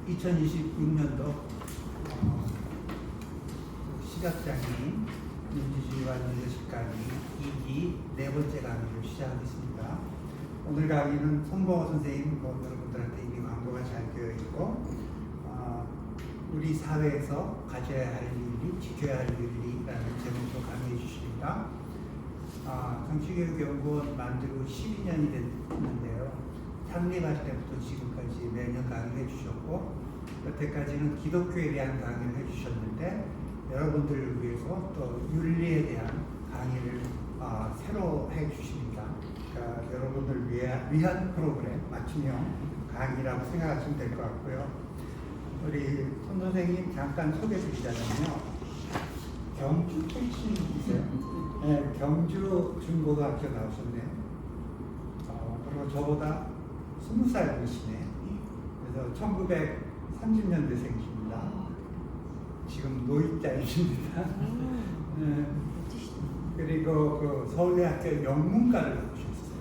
2026년도 시각장애인 민주주의와 리더십 강의 2기 네 번째 강의를 시작하겠습니다. 오늘 강의는 손봉호 선생님 여러분들한테 이미 광고가 잘 되어 있고 우리 사회에서 가져야 할 윤리, 지켜야 할 윤리라는 제목으로 강의해 주십니다. 정치교육연구원 만들고 12년이 됐는데요. 창립할 때부터 지금까지 매년 강의를 해주셨고 여태까지는 기독교에 대한 강의를 해주셨는데 여러분들을 위해서 또 윤리에 대한 강의를 새로 해주십니다. 그러니까 여러분을 위한 프로그램, 맞춤형 강의라고 생각하시면 될 것 같고요. 우리 손 선생님 잠깐 소개드리자면요. 경주 출신이세요? 네, 경주 중고등학교 나오셨네요. 그리고 저보다 20살이시네. 그래서 1930년대생이십니다. 지금 노익자이십니다. 그리고 그 서울대학교 영문과를 나오셨어요.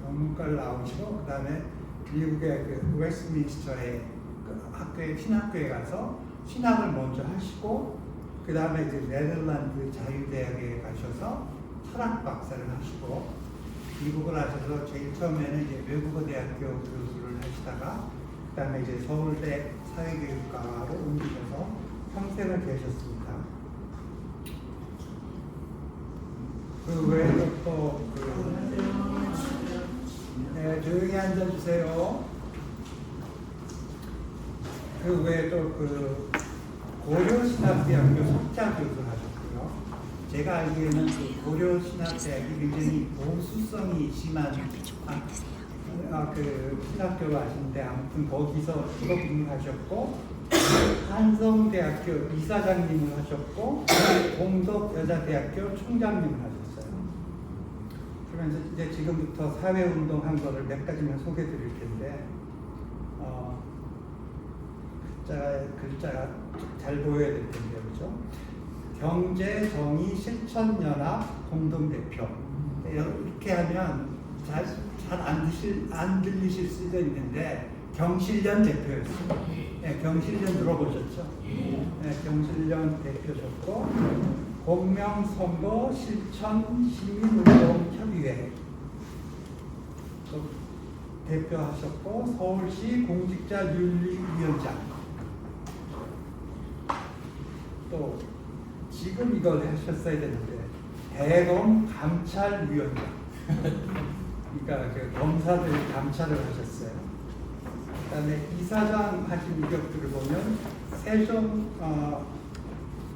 영문과를 나오시고 그 다음에 미국의 그 웨스트민스터의 그 학교에 신학교에 가서 신학을 먼저 하시고 그 다음에 이제 네덜란드 자유대학에 가셔서 철학 박사를 하시고 미국을 하셔서 제일 처음에는 이제 외국어 대학교 교수를 하시다가 그 다음에 이제 서울대 사회교육과로 옮기셔서 평생을 계셨습니다. 그 외에도 또 네, 조용히 앉아주세요. 그 외에도 그 고려신학대학교 석좌 교수를 하셨고요. 제가 알기에는 그 고려신학대학이 굉장히 보수성이 심한 그 신학교를 하시는데 아무튼 거기서 직업근무하셨고 한성대학교 이사장님을 하셨고 공덕여자대학교 총장님을 하셨어요. 그러면서 이제 지금부터 사회운동 한 거를 몇 가지만 소개해 드릴 텐데 글자가 잘 보여야 될 텐데 그죠? 경제정의실천연합 공동대표 이렇게 하면 잘 안 들리실 수도 있는데 경실련 대표였어요. 네, 경실련 들어보셨죠? 네, 경실련 대표셨고 공명선거 실천 시민운동협의회 대표하셨고 서울시 공직자윤리위원장 또 지금 이걸 하셨어야 되는데 대검 감찰위원장 그러니까 그 검사들 감찰을 하셨어요. 그다음에 이사장 하신 이력들을 보면 세종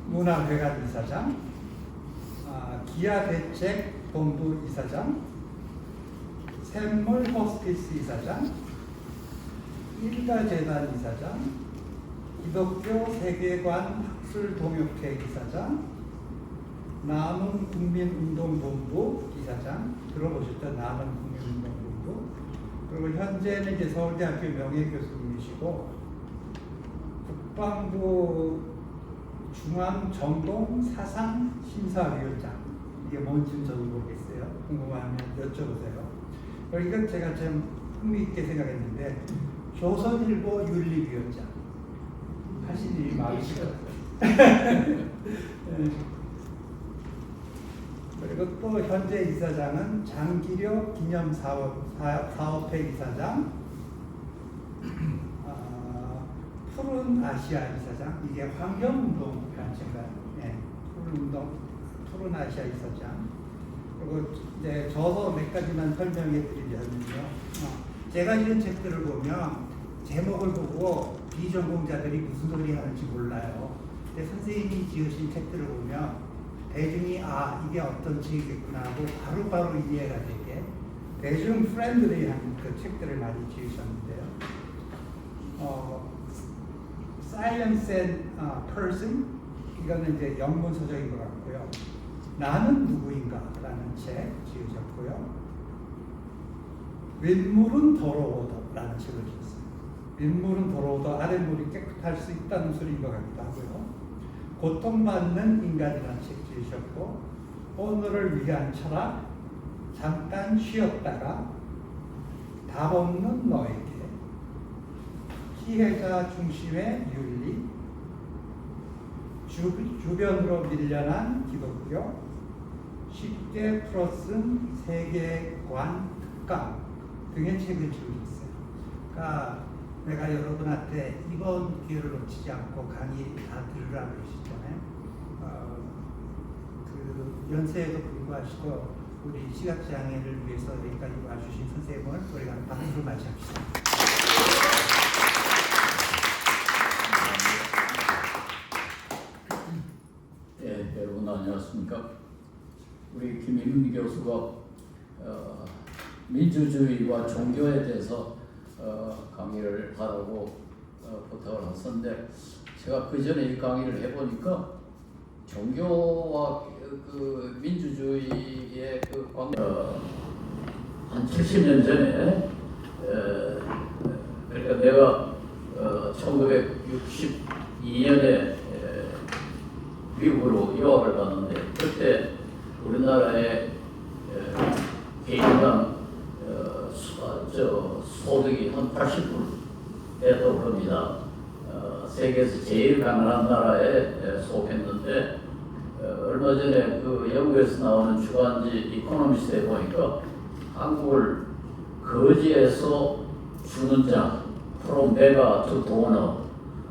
문화회관 이사장, 기아대책본부 이사장, 샘물 호스피스 이사장, 일가재단 이사장, 기독교 세계관 학술동역회 이사장, 남원국민운동본부 이사장 들어보셨죠? 남원국민운동본부. 그리고 현재는 이제 서울대학교 명예교수님이시고 국방부 중앙정동사상심사위원장 이게 뭔지는 저도 모르겠어요. 궁금하면 여쭤보세요. 이건 제가 좀 흥미있게 생각했는데 조선일보 윤리위원장 하신 일이 많으실 것 같아요. 그리고 또 현재 이사장은 장기력 기념사업회 이사장, 푸른 아시아 이사장, 이게 환경운동 단체인가요? 네, 푸른 아시아 이사장. 그리고 이제 저서 몇 가지만 설명해 드리자면요. 제가 이런 책들을 보면 제목을 보고 비전공자들이 무슨 소리 하는지 몰라요. 근데 선생님이 지으신 책들을 보면 대중이 이게 어떤 책이겠구나 하고 바로바로 이해가 되게 대중 프렌들리한 그 책들을 많이 지으셨는데요. Science and Person 이거는 이제 영문 서적인 것 같고요. 나는 누구인가 라는 책 지으셨고요. 윗물은 더러워도 라는 책을 지었어요. 윗물은 더러워도 아랫물이 깨끗할 수 있다는 소리인 것 같기도 하고요. 고통받는 인간이라는 책 지으셨고 오늘을 위한 철학, 잠깐 쉬었다가 답 없는 너에게, 피해자 중심의 윤리, 주변으로 밀려난 기독교, 쉽게 풀어쓴 세계관 특강 등의 책을 지고 있어요. 그러니까 내가 여러분한테 이번 기회를 놓치지 않고 강의 다 들으라고 그러시잖아요. 그 연세에도 불구하시고 우리 시각장애를 위해서 여기까지 와주신 선생님을 우리가 박수로 맞이합시다. 네, 여러분 안녕하십니까? 우리 김인미 교수가 민주주의와 종교에 대해서 강의를 하라고 부탁을 하셨는데 제가 그 전에 이 강의를 해보니까 종교와 그 민주주의의 그 관계 한 70년 전에 그러니까 내가 1962년에 미국으로 유학을 갔는데 그때 우리나라의 개인당 소득이 한 80%였다고 합니다. 세계에서 제일 가난한 나라에 속했는데 얼마 전에 그 영국에서 나오는 주간지 이코노미스트에 보니까 한국을 거지에서 주는 자, from beggar to donor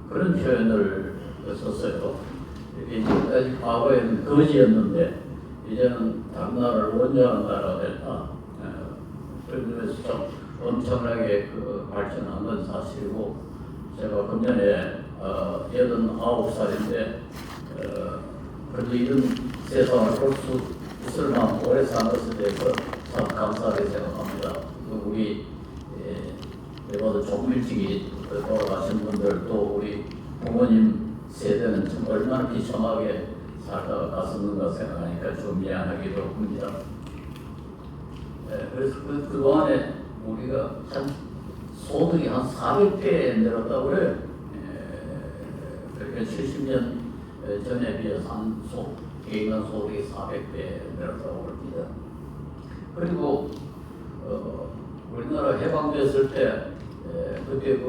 그런 표현을 썼어요. 이제까지 과거에는 거지였는데 이제는 다른 나라를 원조하는 나라가 됐다. 그래서 참 엄청나게 그 발전한 건 사실이고 제가 금년에 89살인데 그래도 이런 세상을 볼 수 있을 만큼 오래 산 것에 대해서 참 감사하게 생각합니다. 우리 내가도 조금 일찍이 돌아가신 분들 또 우리 부모님 세대는 좀 얼마나 비참하게 살다가 갔었는가 생각하니까 좀 미안하기도 합니다. 그래서 그동안에 우리가 한 소득이 한 400배 늘었다고 그래요. 그러니까 70년 전에 비해서 개인간 소득이 400배 늘었다고 합니다. 그리고 우리나라 해방됐을 때 그때 그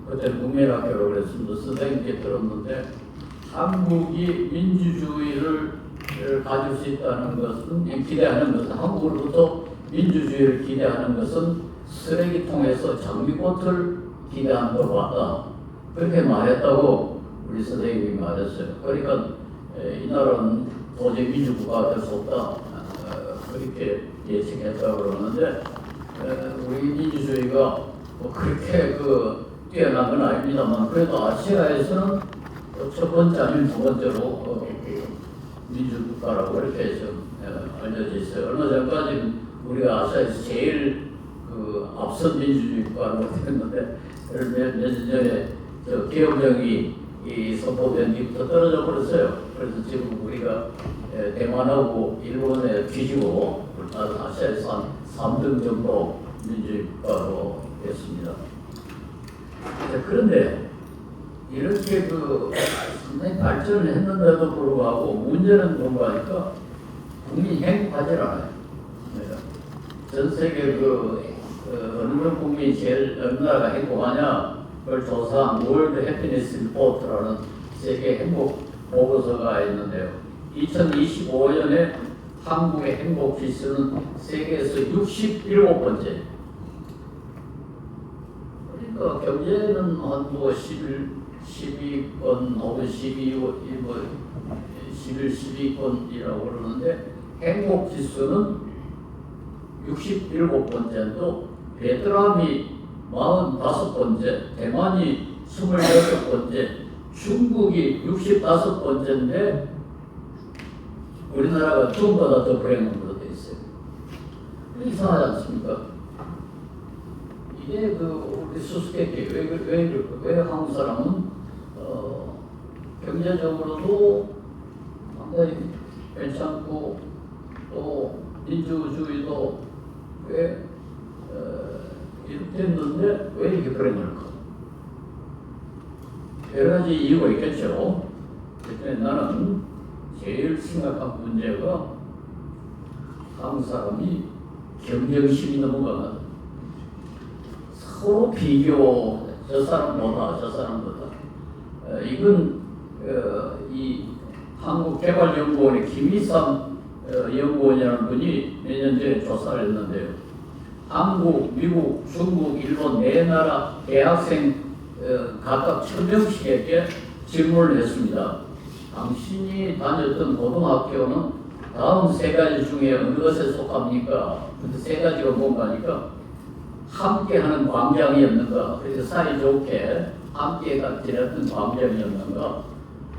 그때는 국민학교라고 그랬습니다. 선생님께 들었는데 한국이 민주주의를 가질 수 있다는 것은 기대하는 것은 한국으로부터 민주주의를 기대하는 것은 쓰레기통에서 장미꽃을 기대하는 것 같다. 그렇게 말했다고 우리 선생님이 말했어요. 그러니까 이 나라는 도저히 민주국가가 될 수 없다. 그렇게 예측했다고 그러는데 우리 민주주의가 뭐 그렇게 뛰어난 건 아닙니다만 그래도 아시아에서는 첫 번째 아니면 두 번째로 민주국가라고 이렇게 좀 알려져 있어요. 얼마 전까지는 우리가 아시아에서 제일 앞선 민주주의 국가라고 했는데 몇 년 전에 계엄령이 선포된 뒤부터 떨어져 버렸어요. 그래서 지금 우리가 대만하고 일본에 뒤지고 아시아에서 한 3등 정도 민주주의 국가로 됐습니다. 그런데 이렇게 상당히 발전을 했는데도 불구하고 문제는 뭔가 하니까 국민이 행복하지 않아요. 전 세계 어느 국민이 제일 어느 나라가 행복하냐 그걸 조사한 월드 해피니스 리포트라는 세계 행복 보고서가 있는데요. 2025년에 한국의 행복 지수는 세계에서 67번째. 그러니까 경제는 한 12권 혹은 12권이라고 그러는데 행복 지수는 67번째도 베트남이 45번째, 대만이 26번째, 중국이 65번째인데 우리나라가 중국보다 더 불행한 되어 있어요. 이상하지 않습니까? 이게 우리 수수께끼 왜 한국 사람은 경제적으로도 상당히 괜찮고 또 민주주의도 왜 이렇게 됐는데 왜 이렇게 불행할까? 여러 가지 이유가 있겠죠. 그때 나는 제일 심각한 문제가 한국 사람이 경쟁심이 너무 강하다. 서로 비교, 저 사람 뭐다, 저 사람 뭐다. 이건 이 한국개발연구원의 김희삼 연구원이라는 분이 몇 년 전에 조사를 했는데요. 한국, 미국, 중국, 일본 네 나라 대학생 각각 1000명씩에게 질문을 했습니다. 당신이 다녔던 고등학교는 다음 세 가지 중에 어느 것에 속합니까? 근데 세 가지가 뭔가니까 함께하는 광장이었는가, 그래서 사이좋게 함께 지냈던 광장이었는가,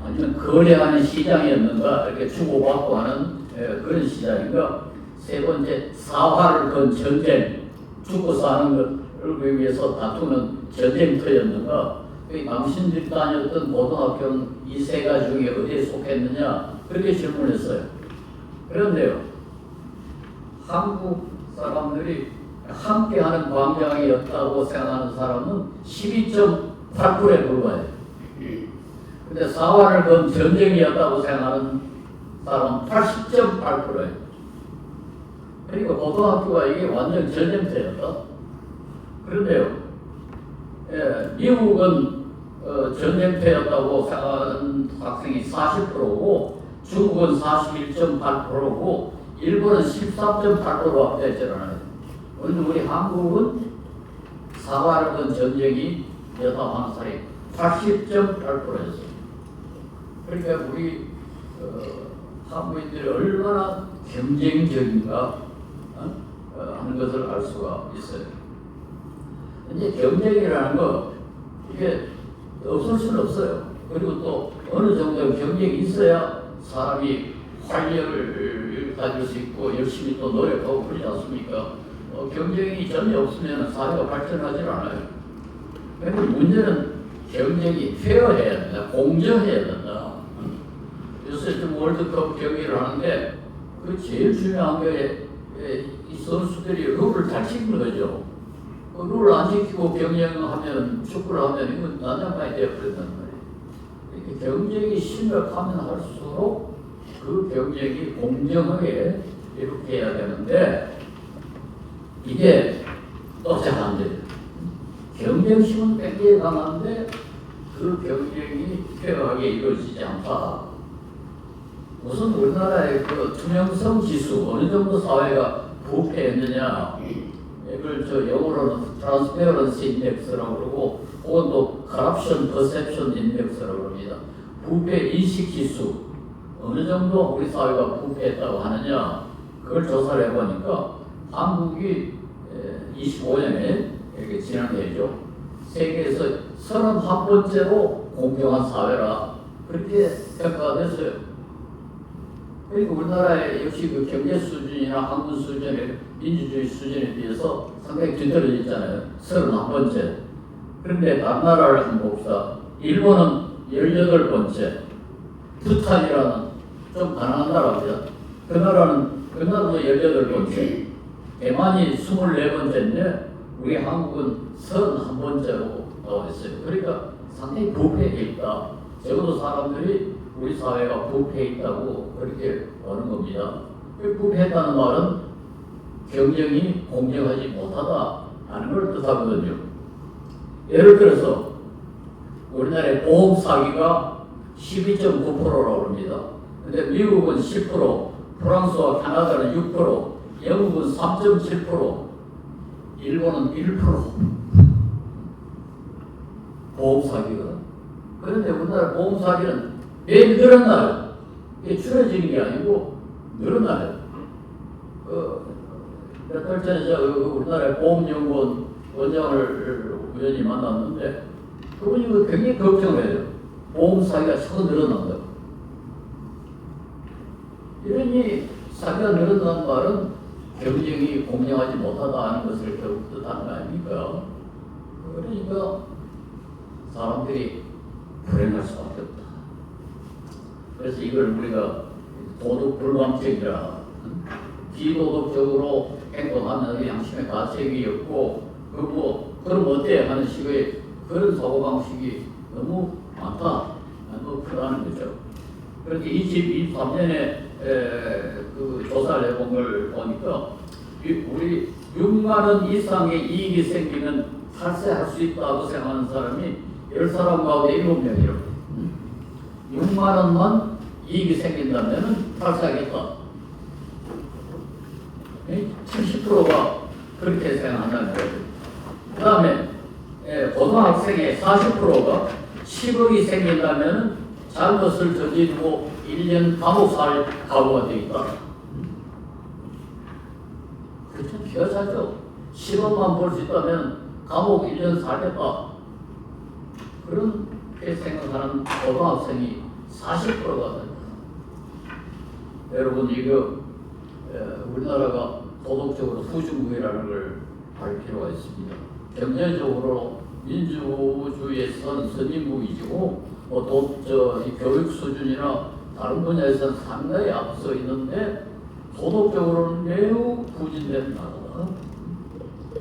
아니면 거래하는 시장이었는가, 이렇게 주고받고 하는 그런 시장인가. 세 번째, 사활을 건 전쟁, 죽고 사는 것을 위해서 다투는 전쟁터였는가. 당신들이 다녔던 고등학교는 이 세 가지 중에 어디에 속했느냐, 그렇게 질문했어요. 그런데요, 한국 사람들이 함께하는 광장이었다고 생각하는 사람은 12.8%에 불과해요. 근데 사활을 건 전쟁이었다고 생각하는 사람은 80.8%예요. 그러니까 고등학교가 이게 완전 전쟁터였다. 그런데요, 미국은 전쟁터였다고 생각하는 학생이 40%고, 중국은 41.8%고, 일본은 13.8%로 앞서있잖아요. 그런데 우리 한국은 사활을 건 전쟁이 여담하는 사람이 80.8%였어요. 그러니까 우리 한국인들이 얼마나 경쟁적인가 하는 것을 알 수가 있어요. 이제 경쟁이라는 거 이게 없을 수는 없어요. 그리고 또 어느 정도 경쟁이 있어야 사람이 활력을 가질 수 있고 열심히 또 노력하고 그러지 않습니까? 경쟁이 전혀 없으면 사회가 발전하지 않아요. 그런데 문제는 경쟁이 페어해야 된다, 공정해야 된다. 요새 좀 월드컵 경기를 하는데 그 제일 중요한 게 이 선수들이 룰을 잘 지키는 거죠. 그 룰을 안 지키고 경쟁하면, 축구를 하면 이건 난장판이 되어버린단 말이에요. 이렇게 경쟁이 심각하면 할수록 그 경쟁이 공정하게 이렇게 해야 되는데 이게 또 잘 안 돼요. 경쟁심은 굉장히 강한데 그 경쟁이 페어하게 이루어지지 않다. 우선 우리나라의 그 투명성 지수, 어느 정도 사회가 부패했느냐, 이걸 영어로는 트랜스페런시 인덱스라고 그러고, 혹은 또 커럽션 퍼셉션 인덱스라고 합니다. 부패 인식 지수, 어느 정도 우리 사회가 부패했다고 하느냐, 그걸 조사를 해보니까 한국이 25년에 이렇게 지난해죠. 세계에서 31번째로 공정한 사회라 그렇게 평가가 됐어요. 그리고 우리나라의 역시 그 경제 수준이나 학문 수준의 민주주의 수준에 비해서 상당히 뒤떨어져 있잖아요. 31번째. 그런데 다른 나라를 한번 봅시다. 일본은 18번째. 부탄이라는 좀 가난한 나라입니다. 그 나라도 18번째. 대만이 24번째인데 우리 한국은 31번째로 나와 있어요. 그러니까 상당히 부패해 있다. 적어도 사람들이 우리 사회가 부패해 있다고 그렇게 보는 겁니다. 부패했다는 말은 경쟁이 공정하지 못하다 하는 걸 뜻하거든요. 예를 들어서 우리나라의 보험 사기가 12.9%라고 합니다. 근데 미국은 10%, 프랑스와 캐나다는 6%, 영국은 3.7%, 일본은 1% 보험 사기가. 그런데 우리나라 보험 사기는 매일 늘어나요. 이게 줄어지는 게 아니고 늘어나요. 몇 달 전에 우리나라 보험연구원 원장을 우연히 만났는데 그분이 굉장히 걱정을 해요. 보험 사기가 자꾸 늘어난다. 이러니 사기가 늘어난다는 말은 경쟁이 공정하지 못하다는 것을 결국 뜻하는 거 아닙니까? 그러니까 사람들이 불행할 수밖에 없다. 그래서 이걸 우리가 도덕 불감증이라, 비도덕적으로 행동하는 양심의 가책이었고, 그럼 어때? 하는 식의 그런 사고방식이 너무 많다. 너무 크다는 거죠. 그렇게 23년에 그 조사를 해본 걸 보니까 우리 6만 원 이상의 이익이 생기는 탈세할 수 있다고 생각하는 사람이 10사람 가운데 7명이라고. 6만 원만 이익이 생긴다면 탈세하겠다. 70%가 그렇게 생각한다는 거예요. 그 다음에 고등학생의 40%가 10억이 생긴다면 잘못을 저지르고 1년 감옥 살 각오가 되어 있다. 그렇죠. 기가 차죠. 10억만 벌 수 있다면 감옥 1년 살겠다. 그렇게 생각하는 고등학생이 40%가 됩니다. 여러분, 이거 우리나라가 도덕적으로 후진국이라는 걸 알 필요가 있습니다. 경제적으로 민주주의에서는 선진국이고 이 교육 수준이나 다른 분야에서는 상당히 앞서 있는데 도덕적으로는 매우 부진된 나라다.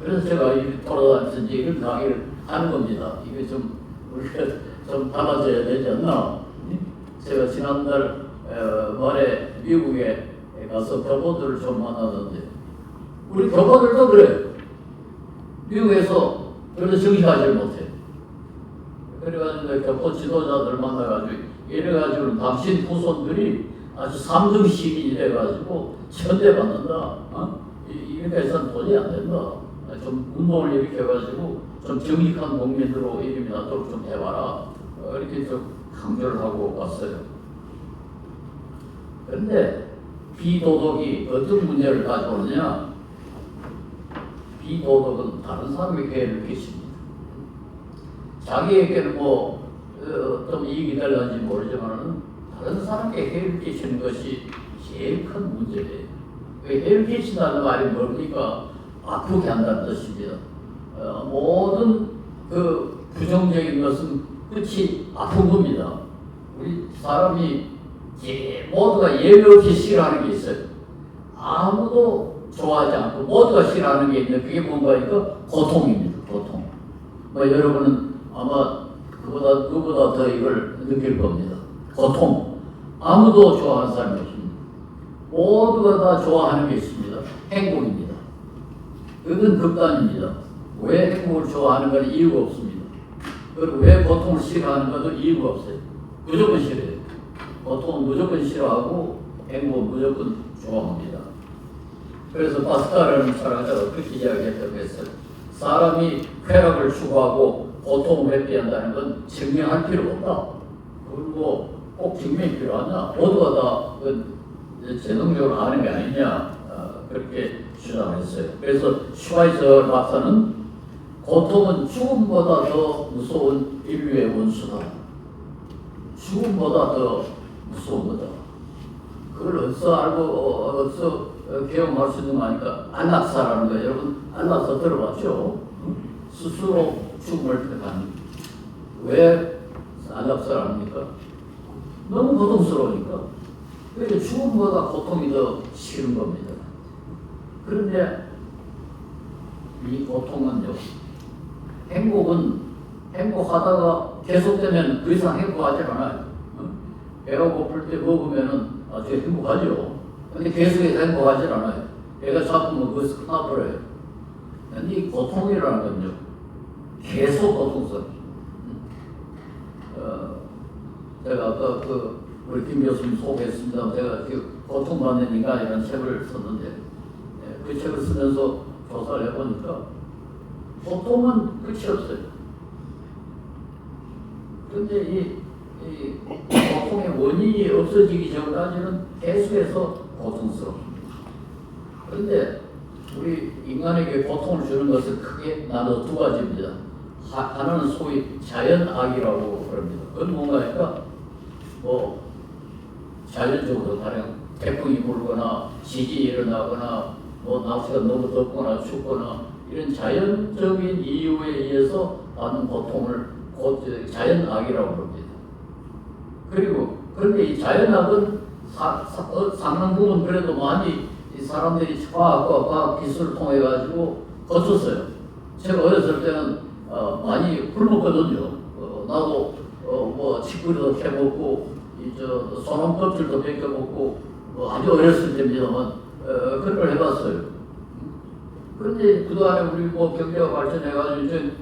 그래서 제가 이 돌아다니면서 이제 이런 강의를 하는 겁니다. 이게 좀 우리가 좀 달라져야 되지 않나? 제가 지난달 말에 미국에 가서 교포들을 좀 만나는데 우리 교포들도 그래요. 미국에서 별로 정신하지 못해. 그래가지고 교포 지도자들 만나가지고 이래가지고 당신 후손들이 아주 3등 시민이 돼가지고 천대받는다. 이렇게 해서는 도저히 안 된다. 좀 운동을 일으켜가지고 좀 정직한 국민으로 이름이 나도록 좀 해봐라. 이렇게 좀 강조를 하고 왔어요. 그런데 비도덕이 어떤 문제를 가져오느냐? 비도덕은 다른 사람에게 해를 끼칩니다. 자기에게는 좀 이익이 될는지 모르지만은 다른 사람에게 해를 끼치는 것이 제일 큰 문제예요. 해를 끼친다는 말이 뭡니까? 아프게 한다는 뜻입니다. 모든 그 부정적인 것은 끝이 아픈 겁니다. 우리 사람이 모두가 예외 없이 싫어하는 게 있어요. 아무도 좋아하지 않고 모두가 싫어하는 게 있는데 그게 뭔가니까 고통입니다. 고통. 여러분은 아마 누구보다 더 이걸 느낄 겁니다. 고통. 아무도 좋아하는 사람이 없습니다. 모두가 다 좋아하는 게 있습니다. 행복입니다. 그건 극단입니다. 왜 행복을 좋아하는 건 이유가 없습니다. 그리고 왜 고통을 싫어하는 것도 이유가 없어요. 무조건 싫어요. 고통은 무조건 싫어하고 행복은 무조건 좋아합니다. 그래서 파스칼이라는 철학자가 그렇게 이야기했다고 했어요. 사람이 쾌락을 추구하고 고통을 회피한다는 건 증명할 필요가 없다. 그리고 꼭 증명이 필요하냐? 모두가 다 재능적으로 아는 게 아니냐? 그렇게 주장했어요. 그래서 슈바이처 박사는 고통은 죽음보다 더 무서운 인류의 원수다. 죽음보다 더 무서운 거다. 그걸 어디서 알고 어디서 경험할 수 있는 거 아니까 안락사라는 거예요. 여러분 안락사 들어봤죠? 스스로 죽음을 택하는. 왜 안락사를 합니까? 너무 고통스러우니까. 그래서 죽음보다 고통이 더 싫은 겁니다. 그런데 이 고통은요, 행복하다가 계속되면 그 이상 행복하지 않아요. 배가 고플 때 먹으면은 아주 행복하죠. 근데 계속해서 행복하지 않아요. 배가 잡으면 그것을 끊어버려요. 근데 이 고통이라는 건요, 계속 고통스럽죠. 제가 아까 우리 김 교수님 소개했습니다. 제가 고통받는 인간이라는 책을 썼는데, 그 책을 쓰면서 조사를 해보니까 고통은 끝이 없어요. 그런데 이 고통의 원인이 없어지기 전까지는 계속해서 고통스럽습니다. 그런데 우리 인간에게 고통을 주는 것은 크게 나눠 두 가지입니다. 하나는 소위 자연악이라고 그럽니다. 그건 뭔가니까 자연적으로 가령 태풍이 불거나 지진이 일어나거나 날씨가 너무 덥거나 춥거나 이런 자연적인 이유에 의해서 받는 고통을 자연악이라고 합니다. 그런데 이 자연악은 상당 부분 그래도 많이 이 사람들이 과학 기술을 통해 가지고 거쳤어요. 제가 어렸을 때는 많이 굶었거든요. 나도 치구리도 캐먹고 소나무 껍질도 벗겨먹고 아주 어렸을 때입니다만 그런 걸 해봤어요. 그런데 그동안에 우리 경제가 발전해가지고 이제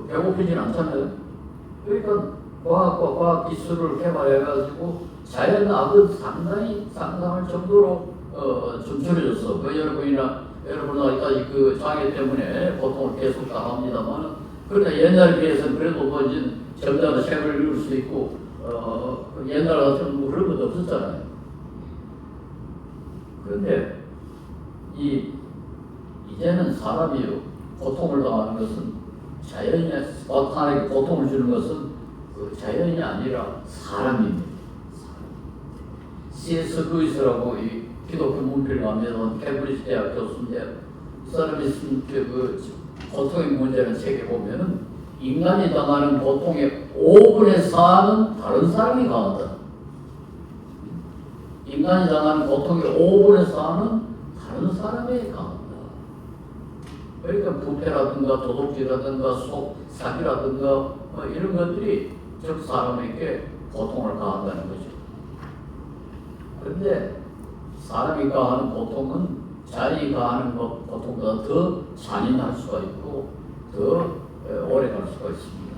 배고프진 않잖아요. 그러니까 과학과 과학 기술을 개발해가지고 자연학은 상당할 정도로 준철해졌어. 여러분이나 이까지 그 장애 때문에 고통을 계속 당합니다만, 그러나 옛날에 비해서는 그래도 뭐 이제 점잖은 책을 읽을 수 있고, 옛날 같은 뭐 그런 것도 없었잖아요. 그런데 이제는 사람이 고통을 당하는 것은 사람에게 고통을 주는 것은 그 자연이 아니라 사람입니다. C.S. 루이스라고 이 기독교 문필을 만드는 케임브리지 대학 교수인데, 이 사람이 쓴 그 고통의 문제라는 책에 보면은 인간이 당하는 고통의 5분의 4는 다른 사람이 당한다. 인간이 당하는 고통의 5분의 4는 다른 사람에게 당한다. 그러니까 부패라든가 도둑질이라든가 사기라든가 이런 것들이 즉 사람에게 고통을 가한다는 거죠. 그런데 사람이 가하는 고통은 자연이 가하는 고통보다 더 잔인할 수가 있고 더 오래 갈 수가 있습니다.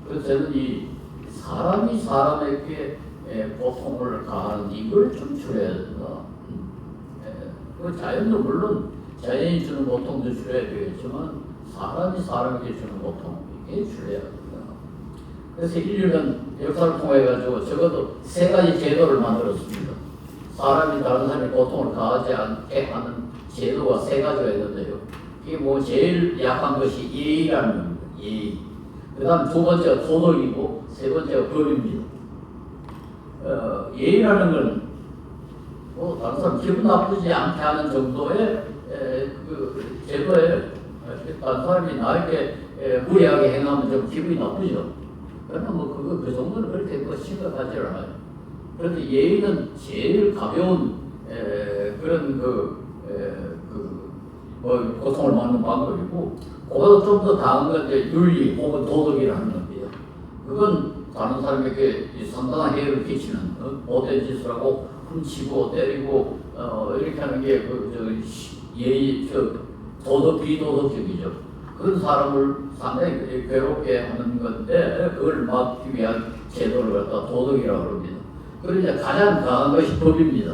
그래서 저는 이 사람이 사람에게 고통을 가하는 이걸 좀 줄여야 된다. 그 자연도 물론 자연이 주는 고통도 줄여야 되겠지만 사람이 사람에게 주는 고통 이게 줄여야 된다. 그래서 인류는 역사를 통해 가지고 적어도 3가지 제도를 만들었습니다. 사람이 다른 사람의 고통을 가하지 않게 하는 제도가 3가지가 있는데요. 이게 뭐 제일 약한 것이 예의라는 겁니다. 예의. 그 다음 2번째가 도덕이고 3번째가 법입니다. 예의라는 건 뭐 다른 사람 기분 나쁘지 않게 하는 정도의 그 제도에 다른 사람이 나에게 무례하게 행하면 좀 기분이 나쁘죠. 그러나 뭐 그 정도는 그렇게 뭐 심각하지 않아요. 그런데 예의는 제일 가벼운 그런 뭐 고통을 막는 방법이고, 그보다 좀 더 나은 건 이제 윤리 혹은 도덕이라는 겁니다. 그건 다른 사람에게 상당한 해를 끼치는 못된 짓을 하고 훔치고 때리고 이렇게 하는 게 예의 도덕 비도덕적이죠. 그런 사람을 상당히 괴롭게 하는 건데 그걸 막기 위한 제도를 갖다 도덕이라고 합니다. 그러자 가장 강한 것이 법입니다.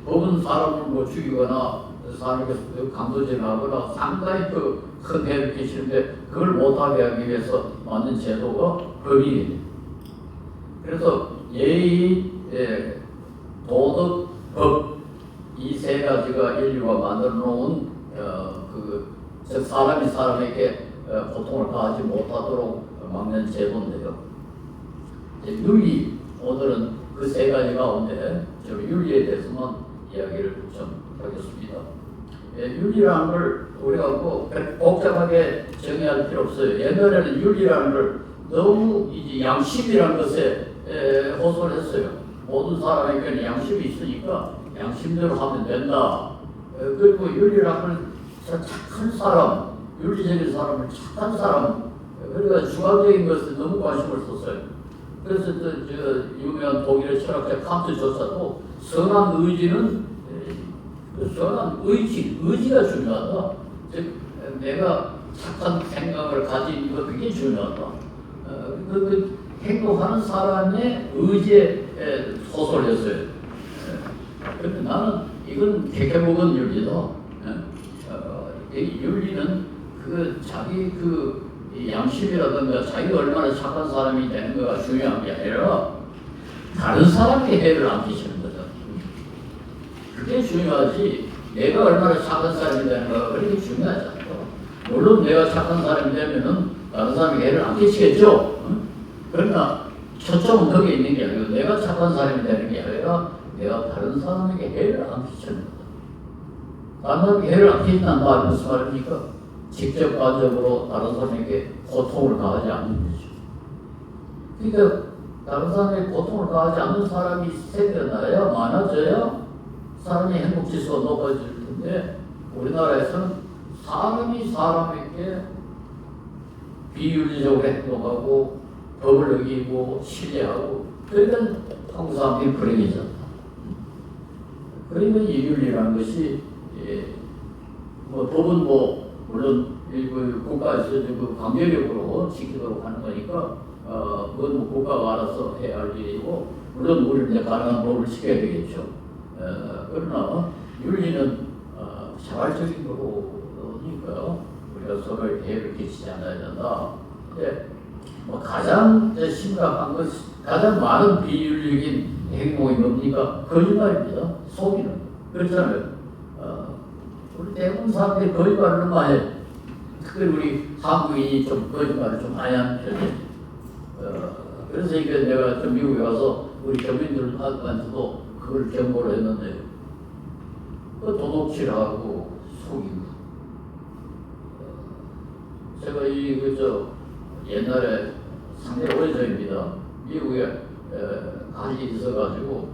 법은 사람을 뭐 죽이거나 사람에게 강도질하거나 상당히 큰 해를 끼치는데 그걸 못하게 하기 위해서 만든 제도가 법이에요. 그래서 예의, 도덕, 법 이 3가지가 인류가 만들어 놓은 즉 사람이 사람에게 고통을 가하지 못하도록 막는 제도인데요. 윤리, 오늘은 그 3가지 가운데 좀 윤리에 대해서만 이야기를 좀 하겠습니다. 윤리라는 걸 우리가 뭐 복잡하게 정의할 필요 없어요. 옛날에는 윤리라는 걸 너무 이제 양심이라는 것에 호소를 했어요. 모든 사람에게는 양심이 있으니까 양심대로 하면 된다. 그리고 윤리라는 걸 착한 사람, 윤리적인 사람을 착한 사람, 그러니까 주관적인 것에 너무 관심을 썼어요. 그래서 유명한 독일의 철학자 칸트조차도 선한 의지는 선한 의지가 중요하다. 즉 내가 착한 생각을 가진 것 그게 중요하다. 그 행동하는 사람의 의지에 소설을 했어요. 그런데 나는 이건 개개목은 윤리다. 이 윤리는 자기 양심이라든가 자기가 얼마나 착한 사람이 되는 거가 중요한 게 아니라 다른 사람에게 해를 안 끼치는 거다. 그게 중요하지 내가 얼마나 착한 사람이 되는 거가 그렇게 중요하지 않다. 물론 내가 착한 사람이 되면은 다른 사람에게 해를 안 끼치겠죠. 그러나 초점은 거기에 있는 게 아니고 내가 착한 사람이 되는 게 아니라 내가 다른 사람에게 해를 안 끼치는 거다. 다른 사람에게 해를 안 끼친다는 말이 무슨 말입니까? 직접 간접으로 다른 사람에게 고통을 가하지 않는 거죠. 그러니까 다른 사람에게 고통을 가하지 않는 사람이 생겨나야 많아져야 사람의 행복지수가 높아질 텐데 우리나라에서는 사람이 사람에게 비윤리적으로 행동하고 법을 어기고 신뢰하고 그러니까 한국 사람들이 불행해졌다. 그러면 이 윤리라는 것이 법은 물론 그 국가에서 그 강제력으로 지키도록 하는 거니까 그건 뭐 국가가 알아서 해야 할 일이고 물론 우리는 이제 가능한 법을 지켜야 되겠죠. 그러나 윤리는 자발적인 거니까 우리가 서로의 대해를 끼치지 않아야 된다. 근데 뭐 가장 심각한 것, 가장 많은 비윤리적인 행동이 뭡니까? 거짓말입니다. 속이는 그렇잖아요. 우리 대부분 사람들이 거짓말을 너무 많이 해요. 특별히 우리 한국인이 좀 거짓말을 좀 많이 하는 편이에요. 그래서 이게 내가 좀 미국에 가서 우리 교민들한테도 그걸 경고를 했는데 그 도둑질하고 속이고 제가 옛날에 상당히 오래전입니다. 미국에 갈 일이 있어가지고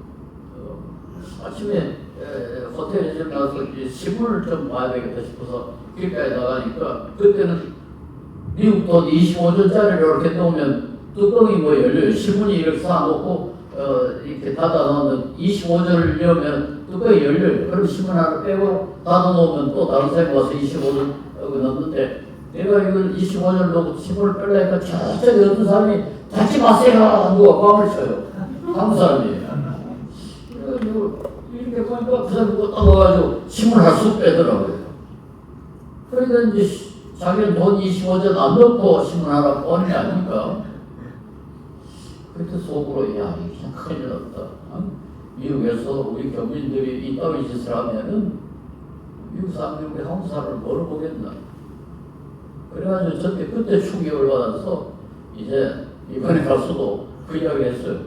아침에 호텔에 좀 나가서 신문을 좀 봐야 되겠다 싶어서 길가에 나가니까 그때는 미국 돈 25전짜리를 이렇게 놓으면 뚜껑이 뭐 열려요. 신문이 이렇게 쌓아놓고 이렇게 닫아놓으면 25전을 열면 뚜껑이 열려요. 그럼 신문 하나 빼고 닫아놓으면 또 다른 사람이 와서 25전 넣는데 내가 이걸 25전을 놓고 신문을 빼려니까 저쪽에 어떤 사람이 닫지 마세요! 누가 꽝을 쳐요. 한국 사람이에요. 이렇게 보니까 그 사람이 딱 와가지고 신문을 하나 쑥 빼더라고요. 그러니까 이제 자기는 돈 25전 안 넣고 신문 하나 뻔히 아닙니까? 그때 속으로 야 이게 그냥 큰일 났다. 미국에서 우리 교민들이 이따위 짓을 하면은 미국 사람들이 우리 한국 사람을 뭐를 보겠나. 그래가지고 저때 그때 충격을 받아서 이제 이번에 가서도 그 이야기 했어요.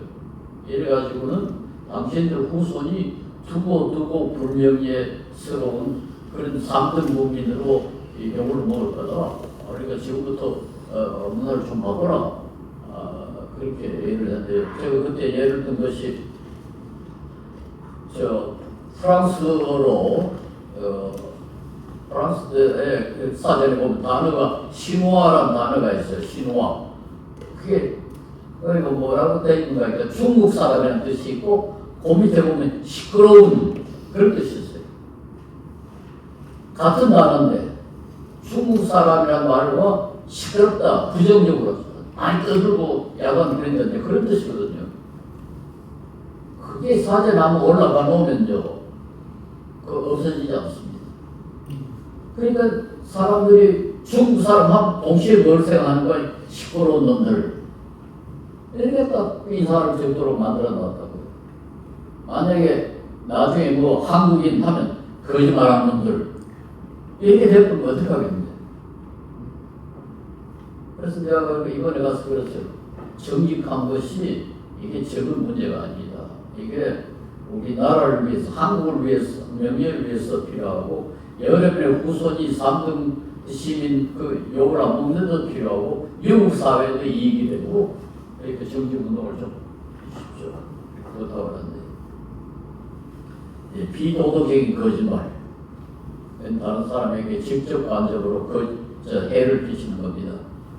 이래가지고는 당신들 후손이 두고 불명예스러운 그런 3등 국민으로 이 욕을 먹을 거다. 그러니까 지금부터 문화를 좀 바꿔라. 그렇게 예를 했는데 제가 그때 예를 든 것이 프랑스어로 프랑스의 그 사전에 보면 단어가 시노아라는 단어가 있어요. 시노아. 그게 그러니까 뭐라고 되어 있는가 하니까 중국 사람이라는 뜻이 있고 그 밑에 보면 시끄러운 그런 뜻이 있어요. 같은 단어인데 중국 사람이라는 말과 시끄럽다, 부정적으로 많이 떠들고 야간 그랬는데 그런 뜻이거든요. 그게 사전에 한번 올라가 놓으면요, 없어지지 않습니다. 그러니까 사람들이 중국 사람하고 동시에 뭘 생각하는 거야? 시끄러운 놈들. 이렇게 딱 인사를 적도록 만들어 놨다고요. 만약에 나중에 뭐 한국인 하면 거짓말하는 놈들 이렇게 되면 어떻게 하겠는데? 그래서 내가 이번에 가서 그랬어요. 정직한 것이 이게 적은 문제가 아니다. 이게 우리나라를 위해서, 한국을 위해서, 명예를 위해서 필요하고 여러분의 후손이 3등 시민 그 욕을 안 먹는 데 필요하고 미국 사회도 이익이 되고 이렇게 정직운동을 좀 하십시오. 그렇다고 하는데 비도덕적인 거짓말 다른 사람에게 직접 간접으로 해를 끼치는 겁니다.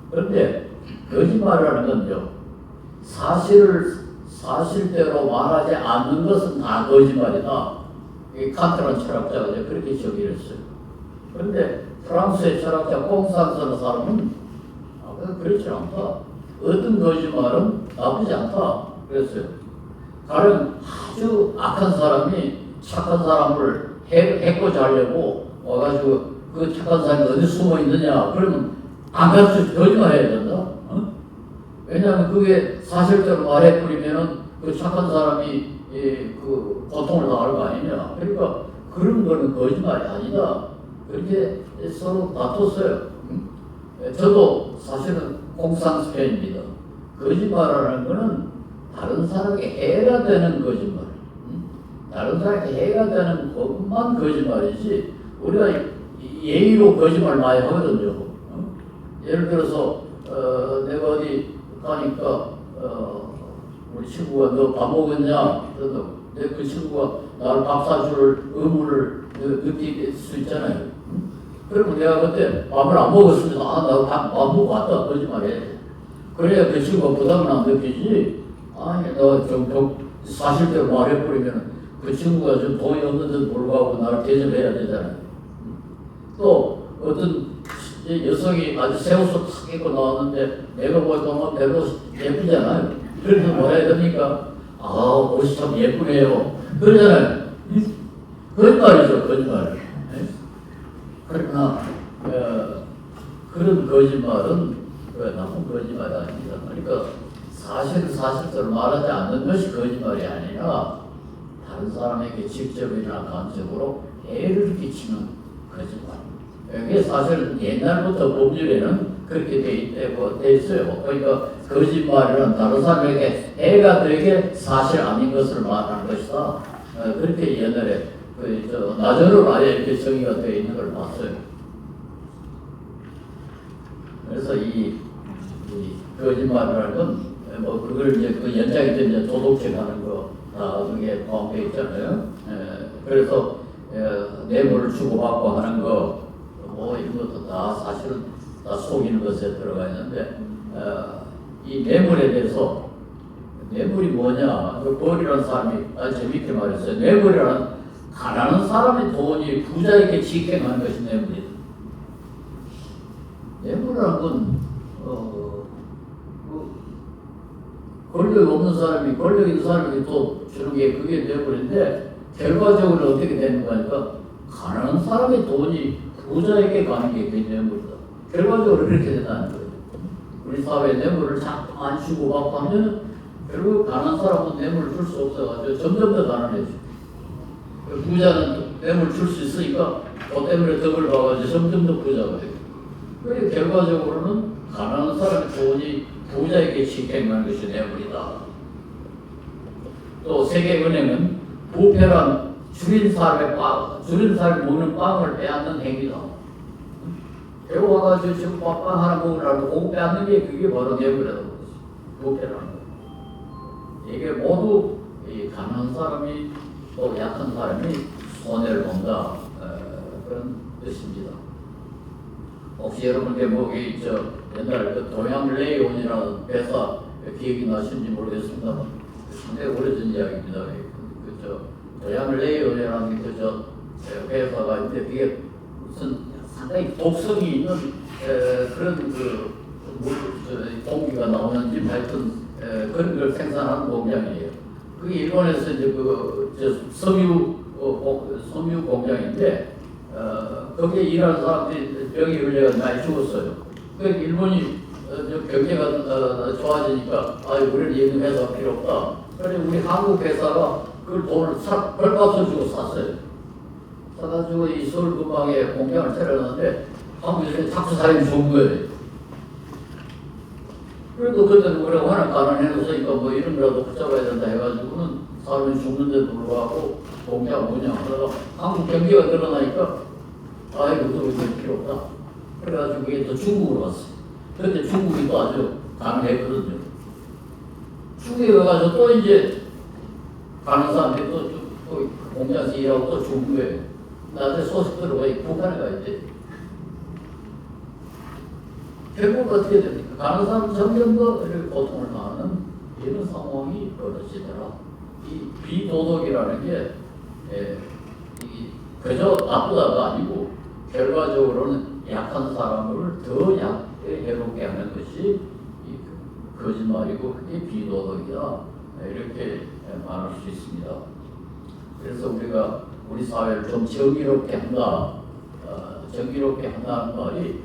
그런데 거짓말이라는 건요, 사실대로 말하지 않는 것은 다 거짓말이다. 칸트라는 철학자가 그렇게 정의를 했어요. 그런데 프랑스의 철학자 콩상스라는 사람은 그렇지 않다. 어떤 거짓말은 나쁘지 않다. 그랬어요. 가령 아주 악한 사람이 착한 사람을 해코지 하려고 와가지고 그 착한 사람이 어디 숨어 있느냐 그러면 안 가르쳐 거짓말 해야 된다. 왜냐하면 그게 사실대로 말해버리면은 그 착한 사람이 그 고통을 당할 거 아니냐. 그러니까 그런 거는 거짓말이 아니다. 그렇게 서로 다퉜어요. 저도 사실은 콩상스 팬입니다. 거짓말이라는 거는 다른 사람에게 해가 되는 거짓말. 다른 사람에게 해가 되는 것만 거짓말이지 우리가 예의로 거짓말 많이 하거든요. 예를 들어서 내가 어디 가니까 우리 친구가 너 밥 먹었냐? 내 그 친구가 나를 밥 사줄 의무를 느낄 수 있잖아요. 그러면 내가 그때 밥을 안 먹었으면 나 밥 먹고 왔다 거짓말해. 그래야 그 친구가 부담을 안 느끼지. 아니 너 좀 사실대로 말해버리면 그 친구가 좀 돈이 없는데도 불구하고 나를 대접해야 되잖아요. 또 어떤 여성이 아주 새 옷을 탁 입고 나왔는데 내가 보니까 뭐 별로 예쁘잖아요. 그래서 뭐라 해야 됩니까? 아, 옷이 참 예쁘네요. 그러잖아요. 거짓말이죠, 거짓말. 그러나 그런 거짓말은 나쁜 거짓말이 아닙니다. 그러니까 사실대로 말하지 않는 것이 거짓말이 아니라 다른 사람에게 직접이나 간접으로 해를 끼치는 거짓말. 이게 사실 옛날부터 법률에는 그렇게 돼 있어요. 그러니까 거짓말이란 다른 사람에게 해가 되게 사실 아닌 것을 말하는 것이다. 그렇게 옛날에 나절로 아예 이렇게 정의가 되어 있는 걸 봤어요. 그래서 이 거짓말이라는 건 뭐 그걸 이제 그 연장이 이제 도덕질하는 거 그게 포함되어 있잖아요. 그래서 뇌물을 주고받고 하는 거 뭐 이런 것도 다 사실은 다 속이는 것에 들어가 있는데 이 뇌물에 대해서 뇌물이 뭐냐? 그 벌이라는 사람이 아주 재밌게 말했어요. 뇌물이라는 가난한 사람의 돈이 부자에게 직행하는 것이 뇌물이다. 뇌물이라는 건 권력 없는 사람이 권력 있는 사람이 또 주는 게 그게 뇌물인데 결과적으로 어떻게 되는 거니까 가난한 사람의 돈이 부자에게 가는 게 그게 뇌물이다. 결과적으로 그렇게 된다는 거예요. 우리 사회에 뇌물을 자꾸 안 주고 받고 하면 결국 가난한 사람은 뇌물을 줄 수 없어가지고 점점 더 가난해져. 부자는 뇌물을 줄 수 있으니까 그 때문에 덕을 봐가지고 점점 더 부자가 되고. 그래서 결과적으로는 가난한 사람의 돈이 부자에게 직행하는 것이 뇌물이다. 또 세계은행은 부패란 줄인 사람이 먹는 빵을 빼앗는 행위다. 배고파가지고 지금 빵 하나 먹으라고 그거 빼앗는 게 그게 바로 뇌물이라는 거지. 부패라는 거. 이게 모두 이 가난한 사람이 또 약한 사람이 손해를 본다. 그런 뜻입니다. 혹시 여러분께 뭐이 옛날 그 동양레이온이라는 회사 기억이 나시는지 모르겠습니다. 상당히 오래전 이야기입니다. 동양레이온이라는 회사가 있는데 그게 무슨 상당히 독성이 있는 그런 공기가 나오는지 하여튼 그런 걸 생산하는 공장이에요. 그게 일본에서 이제 섬유 공장인데 거기에 일하는 사람들이 병이 걸려서 많이 죽었어요. 그러니까 일본이 경제가 좋아지니까 우리는 이런 회사가 필요 없다. 그래서 우리 한국 회사가 그 돈을 벌값을 주고 샀어요. 사가지고 이 서울 근방에 공장을 차려놨는데 한국에서 자꾸 사람이 좋은 거예요. 그래도 그때는 우리가 워낙 가난해놓으니까 뭐 이런 거라도 붙잡아야 된다 해가지고는 사람이 죽는데도 불구하고 공장 운영하다가 한국 경제가 늘어나니까 이거 필요 없다. 그래가지고 그게 또 중국으로 갔어요. 그때 중국이 또 아주 강했거든요. 중국에 가가지고 또 이제 가는 사람들이 또 공장에서 일하고 또 죽은 거예요. 나중에 소식 들어가 북한에 가 있대. 결국 어떻게 됩니까? 가는 사람 점점 더 고통을 당하는 이런 상황이 벌어지더라. 이 비도덕이라는 게 그저 나쁘다가 아니고 결과적으로는 약한 사람을 더 해롭게 하는 것이 거짓말이고 그게 비도덕이다. 이렇게 말할 수 있습니다. 그래서 우리가 우리 사회를 좀 정의롭게 한다. 정의롭게 한다는 말이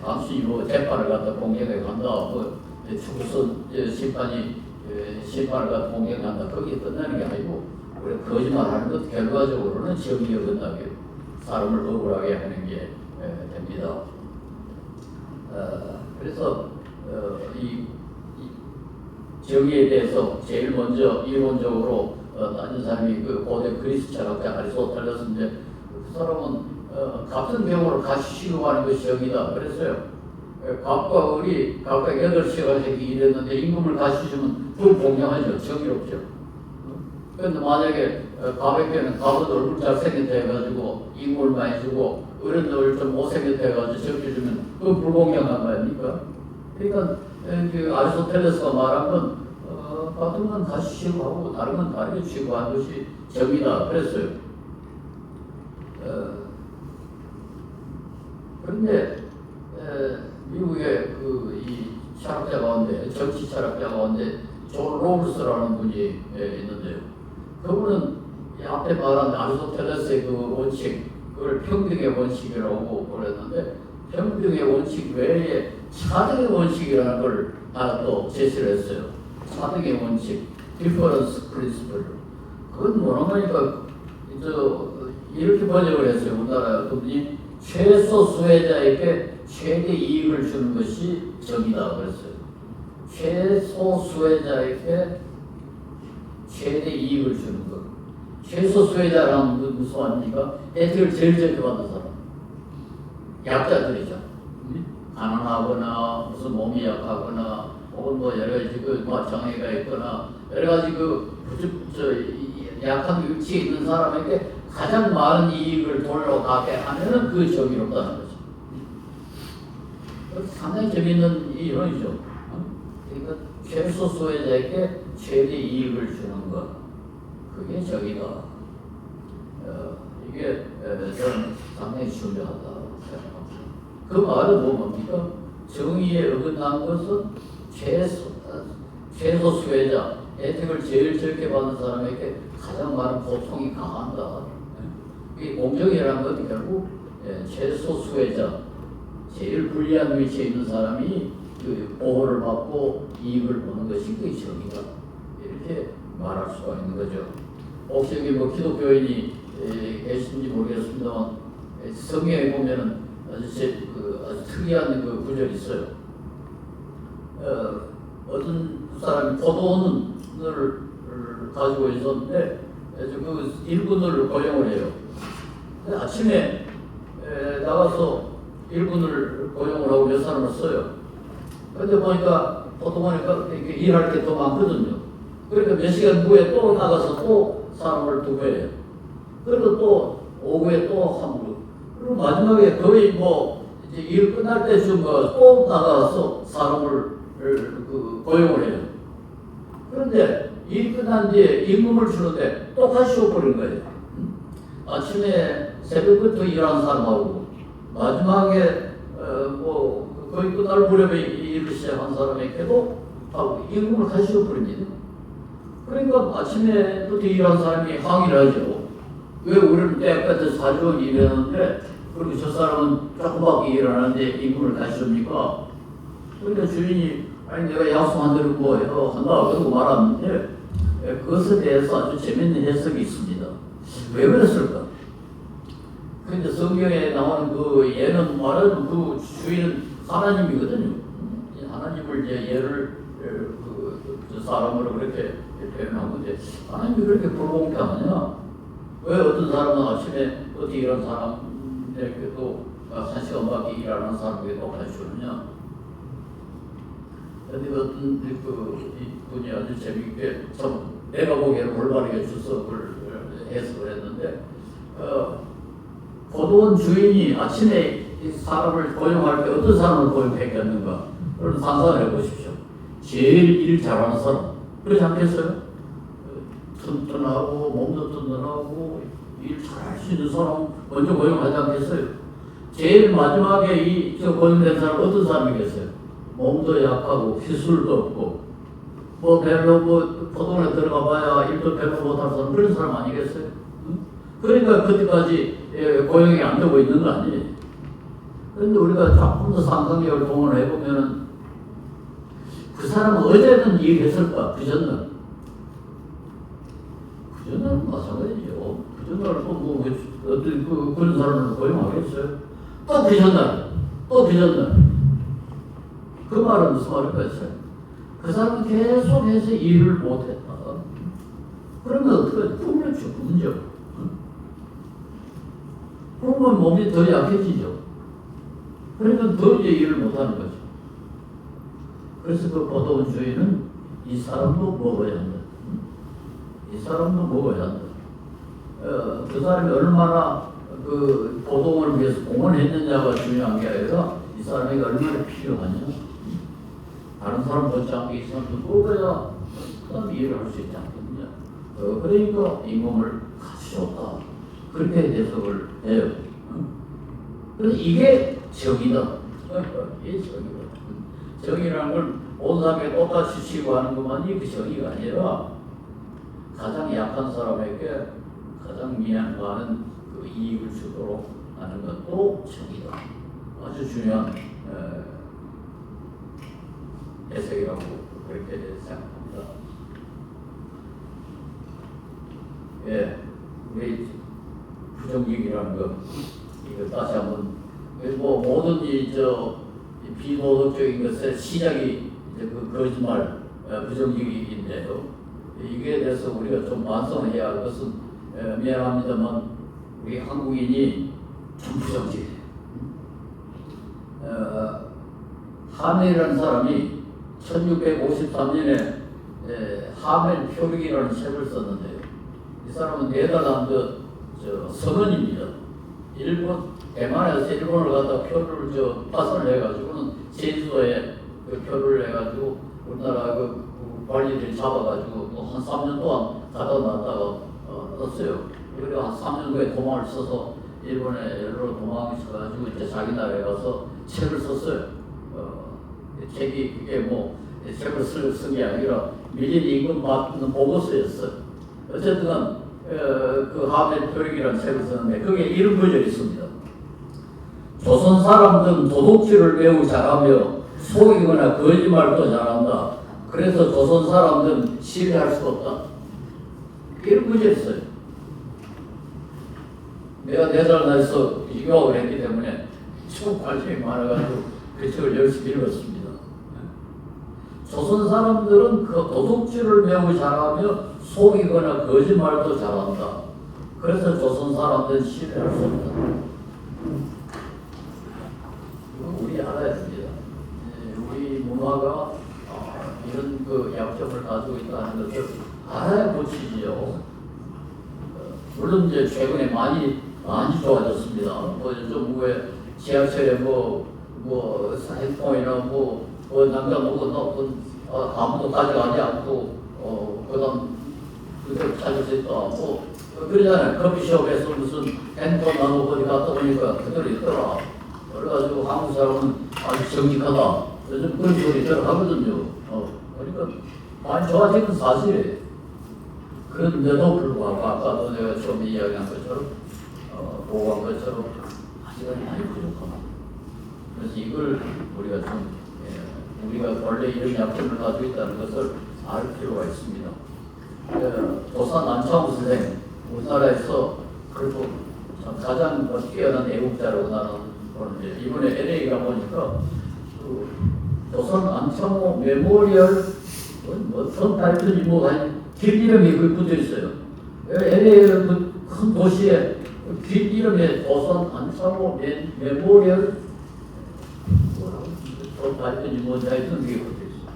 단순히 뭐 재판을 갖다 공개해 간다. 뭐 축구선 심판을 갖다 공개해 간다. 거기에 끝나는 게 아니고 우리 거짓말하는 것 결과적으로는 정의에 어긋나게 사람을 억울하게 하는 게 됩니다. 그래서 이 정의에 대해서 제일 먼저 이론적으로 따진 사람이 그 고대 그리스 철학자 아리스토텔레스인데 그 사람은 같은 병으로 같이 취급하는 것이 정의다 그랬어요. 갑과 을이 각각 8시간씩 일했는데 임금을 같이 주면 그 공정하죠. 정의롭죠. 그런데 만약에 갑에게는 갑은 얼굴 잘생겼다 해가지고 임금을 많이 주고 을은 얼굴 좀 못생겼다 해가지고 적혀주면 그 불공정한 거 아닙니까? 그러니까 아리스토텔레스가 말한 건 같은 건 같이 취급하고 다른 건 다르게 취급하는 것이 정의다 그랬어요. 그런데 미국의 이 철학자 가운데, 정치 철학자 가운데 존 롤스라는 분이 있는데요. 그분은 이 앞에 말한 아리스토텔레스의 그 원칙, 그걸 평등의 원칙이라고 그랬는데, 평등의 원칙 외에 차등의 원칙이라는 걸 하나 또 제시를 했어요. 차등의 원칙, difference principle. 그건 뭐라고 하니까 이렇게 번역을 했어요. 우리나라 그분이 최소 수혜자에게 최대 이익을 주는 것이 정의다 그랬어요. 최소 수혜자에게 최대 이익을 주는 것. 최소 수혜자라는 무슨 말입니까? 혜택을 제일 적게 받는 사람. 약자들이죠. 가난하거나 무슨 몸이 약하거나 혹은 뭐 여러 가지 뭐 장애가 있거나 여러 가지 약한 위치에 있는 사람에게 가장 많은 이익을 돌려가게 하면은 그 정의롭다는 거죠. 상당히 재미있는 이론이죠. 그러니까 최소 수혜자에게 최대 이익을 주는 것, 그게 정의다. 이게 저는 상당히 중요하다고 생각합니다. 그 말은 뭡니까? 정의에 어긋난 것은 최소 수혜자, 혜택을 제일 적게 받는 사람에게 가장 많은 고통이 강한다. 이 공정이라는 건 결국 최소 수혜자, 제일 불리한 위치에 있는 사람이 그 보호를 받고 이익을 보는 것이 그 정의다. 이렇게 말할 수가 있는 거죠. 혹시 여기 뭐 기독교인이 계신지 모르겠습니다만 성경에 보면은 아주 특이한 그 구절이 있어요. 어떤 사람이 포도원을 가지고 있었는데 그 일꾼을 고용을 해요. 아침에 나가서 일꾼을 고용을 하고 몇 사람을 써요. 그런데 보니까 포도원이니까 일할 게 더 많거든요. 그러니까 몇 시간 후에 또 나가서 또 사람을 두고 해요. 그리고 또 오후에 또 한 분. 그리고 마지막에 거의 뭐 이제 일 끝날 때쯤 또 나가서 사람을 고용을 해요. 그런데 일 끝난 뒤에 임금을 주는데 똑같이 줘버린 거예요. 아침에 새벽부터 일하는 사람하고 마지막에 뭐 거의 끝날 무렵에 일을 시작한 사람에게도 임금을 같이 줘버립니다. 그러니까 아침에부터 일하는 사람이 항의를 하죠. 왜 우리는 때까지 4주 일했는데 그리고 저 사람은 조금밖에 일 안 하는데 임금을 다시 줍니까? 그러니까 주인이 아니 내가 약속한 대로 뭐 한다 그러고 말았는데 그것에 대해서 아주 재밌는 해석이 있습니다. 왜 그랬을까? 근데 성경에 나오는 그 예는 말하는 그 주인은 하나님이거든요. 하나님을 이제 예를 그 사람으로 그렇게 표현한 건데 하나님이 그렇게 불공평하냐? 왜 어떤 사람은 아침에 어디 일하는 사람에게도 1시간밖에 일하는 사람에게 똑같이 주느냐? 근데 어떤 분이 아주 재미있게 참 내가 보기에는 올바르게 주석을 해석을 했는데 포도원 주인이 아침에 이 사람을 고용할 때 어떤 사람을 고용했겠는가? 그런 상상을 해보십시오. 제일 일 잘하는 사람. 그렇지 않겠어요? 튼튼하고 몸도 튼튼하고 일 잘할 수 있는 사람 먼저 고용하지 않겠어요? 제일 마지막에 이 고용된 사람 어떤 사람이겠어요? 몸도 약하고 기술도 없고 뭐 별로 뭐 포도원에 들어가 봐야 일도 별로 못할 사람 그런 사람 아니겠어요? 응? 그러니까 그때까지 고용이 안 되고 있는 거 아니에요? 그런데 우리가 조금 더 상상력을 동원해 보면은 그 사람은 어제는 일했을까? 그전날 마찬가지죠. 그전날 또 어떤 그런 사람을 고용하겠어요? 또 그전날 그 말은 무슨 말일까요? 그 사람은 계속해서 일을 못했다. 그러면 어떻게 꿈을죠? 문제. 그러면 몸이 더 약해지죠. 그러면 더 이제 일을 못하는 거죠. 그래서 그 포도원 주인은 이 사람도 먹어야 한다. 이 사람도 먹어야 한다. 그 사람이 얼마나 그 포도원을 위해서 공헌했느냐가 중요한 게 아니라 이 사람에게 얼마나 필요하냐. 다른 사람 못지않게 이 사람도 먹어야 그 다음 일을 할 수 있지 않겠느냐. 그러니까 임금을 같이 줬다. 그렇게 해석을 해요. 그래서 이게 정의다. 이게 정의거든. 정의라는 걸 온 사람에게 똑같이 취급하는 것만이 그 정의가 아니라 가장 약한 사람에게 가장 미안한 그 이익을 주도록 하는 것도 정의다. 아주 중요한 해석이라고 그렇게 생각합니다. 예, 우리 부정직이라는 거 이거 다시 한번 뭐 모든 이 비도덕적인 것의 시작이 이제 그 거짓말 부정직인데요. 이게 대해서 우리가 좀 반성해야 할 것은 미안합니다만 우리 한국인이 좀 부정직해요. 하멜이라는 사람이 1653년에 하멜 표류기라는 책을 썼는데요. 이 사람은 대단한 선언입니다. 일본 대만에서 일본을 갖다 표를 파산을 해가지고는 제주도에 그 표를 해가지고 우리나라 그 관리들이 잡아가지고 한 3년 동안 갖다 놨다가 넣었어요. 그리고 한 3년 후에 도망을 써서 일본에 여러 도망을 쳐가지고 이제 자기 나라에 가서 책을 썼어요. 책이 그게 뭐 책을 쓴 게 아니라 밀린 임금 받는 보고서였어요. 어쨌든 그 하멜 표류기라는 책을 썼는데 거기에 이런 구절이 있습니다. 조선 사람들은 도둑질을 매우 잘하며 속이거나 거짓말도 잘한다. 그래서 조선 사람들은 신뢰할 수가 없다. 이런 구절이 있어요. 내가 4살 나이에서 유학을 했기 때문에 좀 관심이 많아가지고 그 책을 열심히 읽었습니다. 조선 사람들은 그 도둑질을 매우 잘하며 속이거나 거짓말도 잘한다. 그래서 조선 사람들은 신뢰할 수 없다. 이거 우리 알아야 됩니다. 우리 문화가 이런 그 약점을 가지고 있다는 것을 알아야 고치지요. 물론 이제 최근에 많이 좋아졌습니다. 뭐 요즘 왜 지하철에 핸드폰이나 남자 누구 아무도 가져가지 않고 그다음 그대로 찾을 수 있다. 그러잖아요. 커피숍에서 무슨 핸드폰 나누고 어디 갔다 오니까 그대로 있더라. 그래가지고 한국 사람은 아주 정직하다. 요즘 그런 소리들 하거든요. 그러니까 많이 좋아진 건 사실이에요. 그런데도 불구하고 아까도 내가 처음 이야기한 것처럼 보고한 것처럼 아직은 많이 부족합니다. 그래서 이걸 우리가 우리가 원래 이런 약점을 가지고 있다는 것을 알 필요가 있습니다. 도산 안창호 선생, 우리나라에서 그래도 가장 뛰어난 애국자라고 나는 보는데 이번에 LA 가보니까 도산 안창호 메모리얼 어떤 타이틀이 길 이름이 붙어 있어요. LA 큰 도시에 길 이름에 도산 안창호 메모리얼 발전이 뭔지 하여튼 그게 붙어 있어요.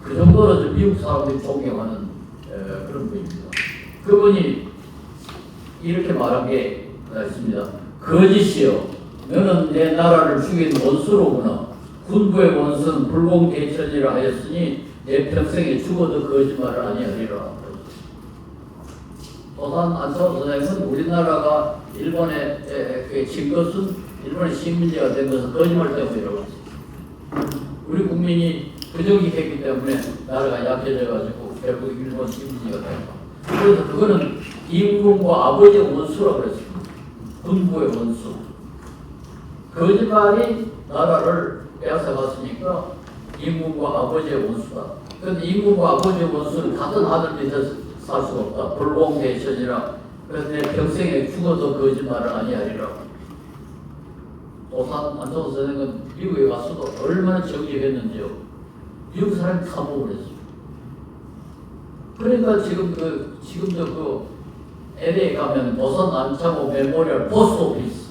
그 정도로 미국 사람들이 존경하는 그런 분입니다. 그분이 이렇게 말한 게 있습니다. 거짓이여, 너는 내 나라를 죽인 원수로구나. 군부의 원수는 불공대천이라 하였으니 내 평생에 죽어도 거짓말을 아니하리라. 도산 안창호 선생은 우리나라가 일본에 진 것은 일본의 식민지가 된 것은 거짓말 때문이라고 했어요. 우리 국민이 부정직했기 때문에 나라가 약해져가지고 결국 일본 식민지가 된다. 그래서 그거는 임금과 아버지의 원수라고 그랬습니다. 군부의 원수. 거짓말이 나라를 빼앗아갔으니까 임금과 아버지의 원수다. 그런데 임금과 아버지의 원수는 같은 아들 밑에서 살 수가 없다. 불공대천이라. 그래서 내 평생에 죽어도 거짓말을 아니하리라. 도산 안창호 선생은 미국에 갔어도 얼마나 정직했는지요. 미국 사람이 다 보고 그랬어요. 그러니까 지금도 LA 가면 도산 안창호 메모리얼 포스트 오피스,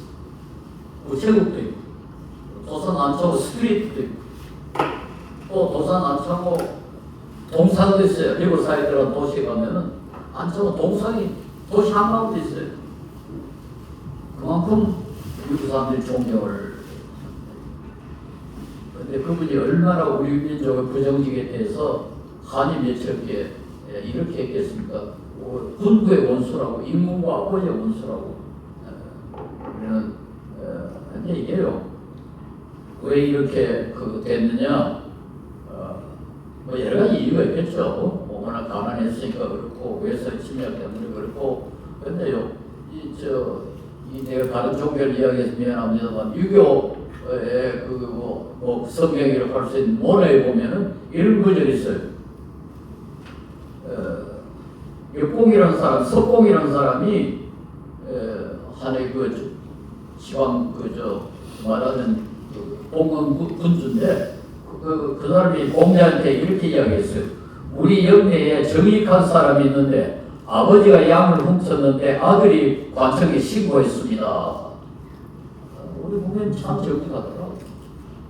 우체국도 있고, 도산 안창호 스트리트도 있고, 또 도산 안창호 동상도 있어요. 리버사이드라는 도시에 가면은 안창호 동상이 도시 한가운데 있어요. 그만큼 미국 사람들이 존경을. 근데 그분이 얼마나 우리 민족의 부정직에 대해서 한이 맺혔기에 이렇게 했겠습니까? 군부의 원수라고, 임금과 아버지의 원수라고. 우리는 이제 이게요. 왜 이렇게 됐느냐? 뭐 여러 가지 이유가 있겠죠. 뭐 워낙 가난했으니까 그렇고 외세 침략 때문에 그렇고. 근데요, 내가 다른 종교를 이야기해서 미안합니다만 유교의 뭐 성경이라고 할 수 있는 문화에 보면은 이런 구절이 있어요. 역공이라는 사람, 석공이라는 사람이 한해 시방 말하는 봉건 군주인데 그 사람이 공자한테 이렇게 이야기했어요. 우리 영내에 정직한 사람이 있는데 아버지가 양을 훔쳤는데 아들이 관청에 신고했습니다. 우리 보면 참 정직하더라.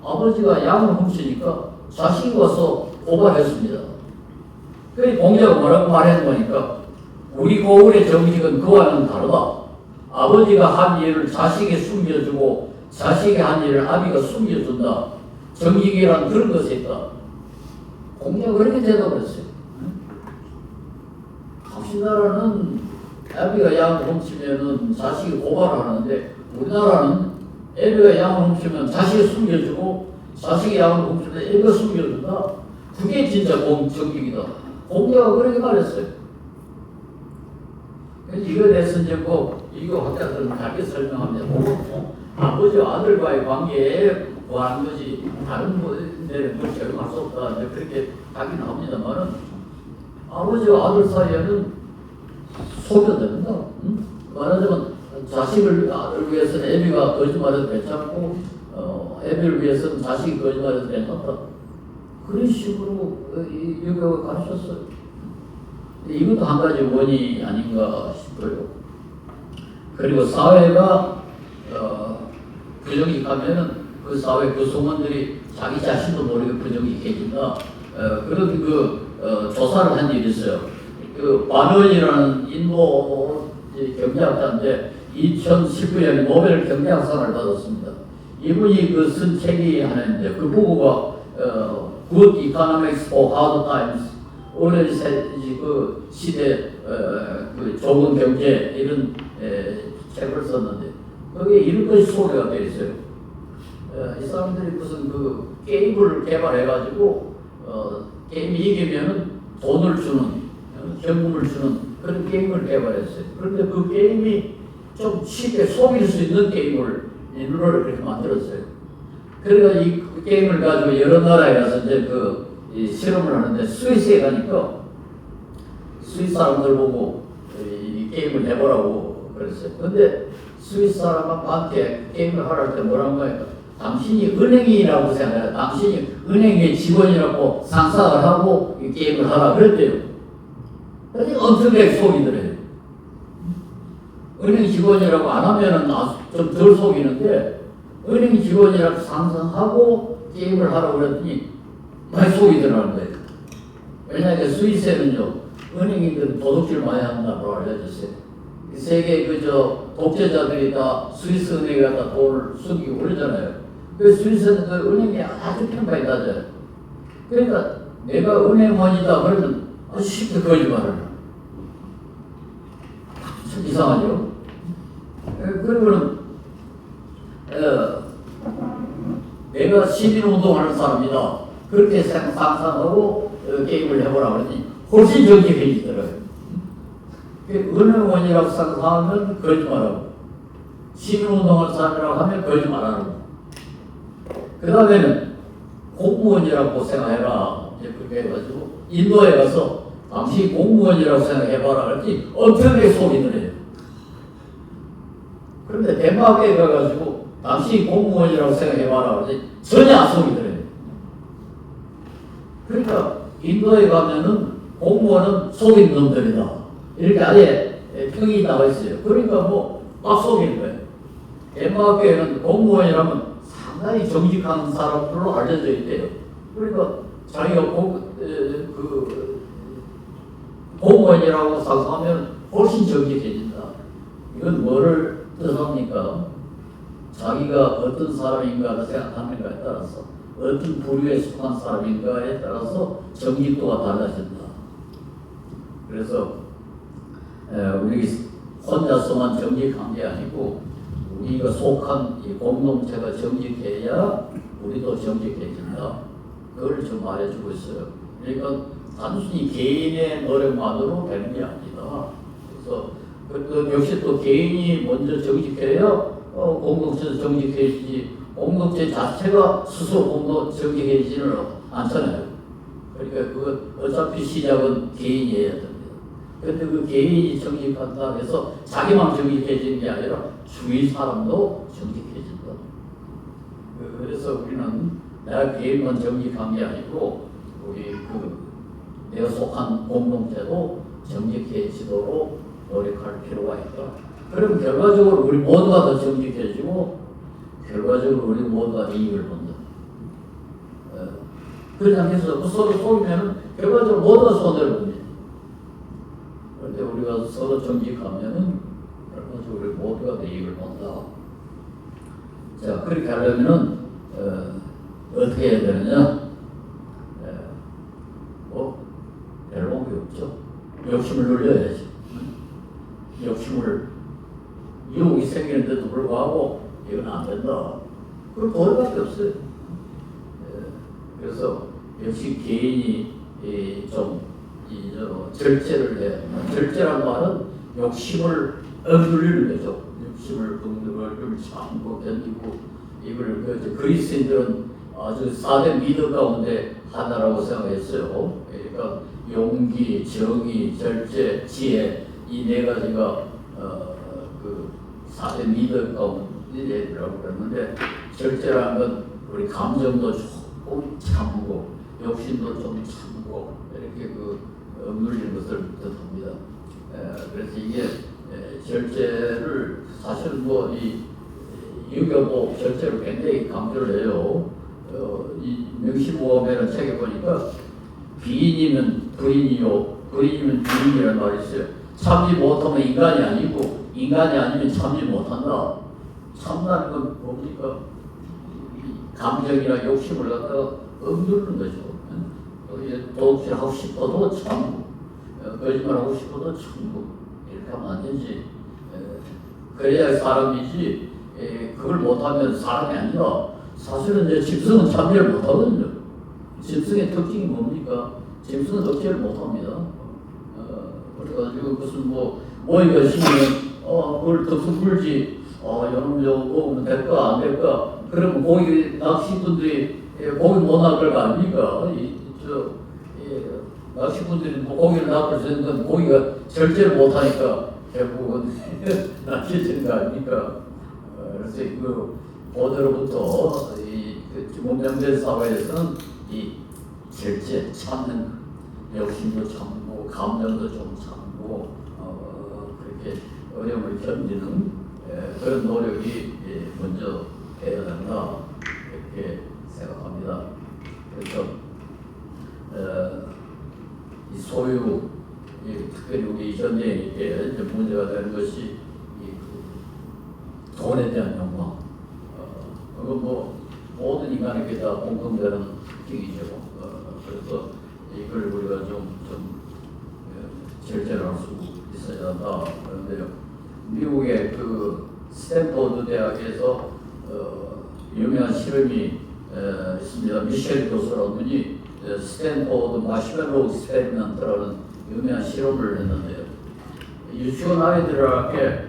아버지가 양을 훔치니까 자식이 와서 고발했습니다. 그래서 공자가 뭐라고 말하는 거니까 우리 고을의 정직은 그와는 다르다. 아버지가 한 일을 자식이 숨겨주고 자식이 한 일을 아비가 숨겨준다. 정직이란 그런 것이 있다. 공자가 그렇게 대답을 했어요. 당신나라는 아비가 양을 훔치면은 자식이 고발하는데 우리나라는 애비가 양을 훔치면 자식이 숨겨주고 자식이 양을 훔치면 애비가 숨겨준다. 그게 진짜 정직이다. 공자가 그렇게 말했어요. 그래서 이거에 대해서 이제 이거 학자들은 다르게 설명합니다. 아버지와 아들과의 관계에 구하는 것이 다른 데는 그걸 적용할 수 없다. 이제 그렇게 하긴 합니다만은 아버지와 아들 사이에는 소멸됩니다. 말하자면 자식을 아들을 위해서는 애비가 거짓말해도 괜찮고 애비를 위해서는 자식이 거짓말해도 괜찮다. 그런 식으로 유교가 가르쳤어요. 이것도 한 가지 원인이 아닌가 싶어요. 그리고 사회가 부정직하면은 그 사회 구성원들이 자기 자신도 모르게 부정직해진다. 그런 조사를 한 일이 있어요. 바넌이라는 인도 경제학자인데 2019년에 노벨 경제학상을 받았습니다. 이분이 쓴 책이 하나 있는데 그 부부가 Good Economics for Hard Times, 어려운 시대 좋은 경제 이런 책을 썼는데 거기에 이런 것이 소개가 되어 있어요. 이 사람들이 무슨 게임을 개발해가지고 게임이 이기면은 돈을 주는 현금을 주는 그런 게임을 개발했어요. 그런데 그 게임이 좀 쉽게 속일 수 있는 게임을 룰을 그렇게 만들었어요. 그러니까 이 게임을 가지고 여러 나라에 가서 이제 실험을 하는데 스위스에 가니까 스위스 사람들 보고 이 게임을 해보라고 그랬어요. 근데 스위스 사람한테 게임을 하라 때 뭐라고 하니까 당신이 은행이라고 생각해요. 당신이 은행의 직원이라고 상상을 하고 이 게임을 하라 그랬대요. 그러니까 엄청나게 속이 들어요. 은행 직원이라고 안 하면은 좀 덜 속이는데 은행 직원이라고 상상하고 게임을 하라고 그랬더니 많이 속이 들어가는 거예요. 왜냐하면 스위스에는요 은행인들은 도둑질 많이 한다고 알려졌어요. 세계 독재자들이 다 스위스 은행에 갖다 돈을 숨기고 그러잖아요. 그 스위스는 은행이 아주 평판이 낮아요. 그러니까 내가 은행원이다 그러면 아주 쉽게 거짓말을 해요. 참 이상하죠? 그러면 내가 시민운동하는 사람이다 그렇게 상상하고 게임을 해보라 그러니 훨씬 정직해지더라고요. 은행원이라고 생각하면 거짓말하고 시민운동하는 사람이라고 하면 거짓말하고 그 다음에는 공무원이라고 생각해라 이제 그렇게 해가지고 인도에 가서 당시 공무원이라고 생각해봐라 그랬더니 엄청나게 속이 들어요. 그런데 덴마크에 가가지고 당시 공무원이라고 생각해봐라 그랬더니 전혀 안 속이 들어요. 그러니까 인도에 가면은 공무원은 속인 놈들이다 이렇게 아예 평이 나와 있어요. 그러니까 막 속이는 거예요. 덴마크에는 공무원이라면 상당히 정직한 사람들로 알려져 있대요. 그러니까 자기가 공무원이라고 상상하면 훨씬 정직해진다. 이건 뭐를 뜻합니까? 자기가 어떤 사람인가를 생각하는가에 따라서 어떤 부류에 속한 사람인가에 따라서 정직도가 달라진다. 그래서 우리 혼자서만 정직한 게 아니고 우리가 속한 이 공동체가 정직해야 우리도 정직해진다. 그걸 좀 말해주고 있어요. 그러니까 단순히 개인의 노력만으로 되는 게 아니다. 그래서 역시 또 개인이 먼저 정직해야 공동체도 정직해지지, 공동체 자체가 스스로 정직해지지는 않잖아요. 그러니까 그 어차피 시작은 개인이 해야 됩니다. 근데 그 개인이 정직한다 해서 자기만 정직해지는 게 아니라 주위 사람도 정직해진다. 그래서 우리는 내가 개인만 정직한 게 아니고 우리 내가 속한 공동체도 정직해지도록 노력할 필요가 있다. 그럼 결과적으로 우리 모두가 더 정직해지고 결과적으로 우리 모두가 이익을 본다. 그렇지 않겠어? 서로 속이면 결과적으로 모두가 손해를 봅니다. 그런데 우리가 서로 정직하면은 결과적으로 우리 모두가 더 이익을 본다. 자, 그렇게 하려면은 어떻게 해야 되느냐? 별로 게 없죠. 욕심을 눌려야지. 욕심을 유혹이 생기는데도 불구하고 이건 안 된다. 그럼 도리밖에 없어요. 그래서 역시 개인이 좀 절제를 해. 절제란 말은 욕심을 억누르는 거죠. 욕심을 억누르고 참고 견디고 이걸 그리스인들은 아주 4대 미덕 가운데 하나라고 생각했어요. 그러니까 용기, 정의, 절제, 지혜 이 네 가지가 그 4대 미덕 가운데라고 그랬는데 절제라는 건 우리 감정도 조금 참고 욕심도 좀 참고 이렇게 억누르는 것을 뜻합니다. 그래서 이게 절제를 사실은 이 유교도 절제를 굉장히 강조를 해요. 이 명시보험이라는 책에 보니까 비인이면 불인이요, 불인이면 비인이라는 말이 있어요. 참지 못하면 인간이 아니고 인간이 아니면 참지 못한다. 참다는 건 뭡니까? 감정이나 욕심을 갖다가 억누르는 거죠. 도둑질하고 싶어도 참고, 거짓말하고 싶어도 참고 이렇게 하면 안 되지. 그래야 사람이지. 그걸 못하면 사람이 아니라 사실은 이제 짐승은 참지를 못하거든요. 짐승의 특징이 뭡니까? 짐승은 억제를 못합니다. 그래가지고 무슨 모이가 심으면 그걸 덕수 불지 여러분 저거 먹으면 될까 안 될까? 그러면 고기 낚시분들이 고기 못 낚을 거 아닙니까? 낚시분들이 고기를 낚을 수 있는 건 고기가 절제를 못하니까 결국은 낚시치는 거 아닙니까? 그래서 고대로부터 문명된 사회에서는 이 절제, 참는 욕심도 참고 감정도 좀 참고 그렇게 어려움을 견디는 그런 노력이 먼저 해야 된다 이렇게 생각합니다. 그래서 이 소유, 특별히 우리 현대인에게 문제가 되는 것이 돈에 대한 욕망. 그건 모든 인간에게 다 공통되는 특징이죠. 그래서 이걸 우리가 좀 절제를 할 수 있어야 한다. 그런데 미국의 스탠포드 대학에서 유명한 실험이 있습니다. 미셸 교수라는 분이 스탠포드 마시멜로우 익스페리먼트라는 유명한 실험을 했는데요. 유치원 아이들에게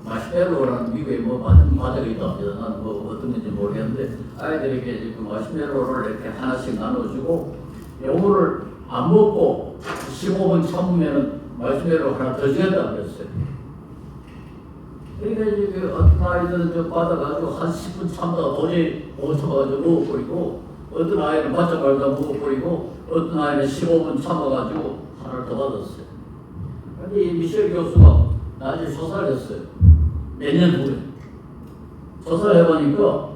마시멜로우라는 미국에 많은 과자가 있답니다. 난 어떤 건지 모르겠는데 아이들에게 마시멜로우를 이렇게 하나씩 나눠주고 요거를 안 먹고 15분 참으면 마시멜로우 하나 더 주겠다고 그랬어요. 그러니까 이제 어떤 아이들은 받아가지고 한 10분 참다가 도저히 못 참아가지고 먹어버리고 어떤 아이는 바짝 말다 먹어버리고 어떤 아이는 15분 참아가지고 하나를 더 받았어요. 근데 이 미셸 교수가 나중에 조사를 했어요. 몇 년 후에 조사를 해보니까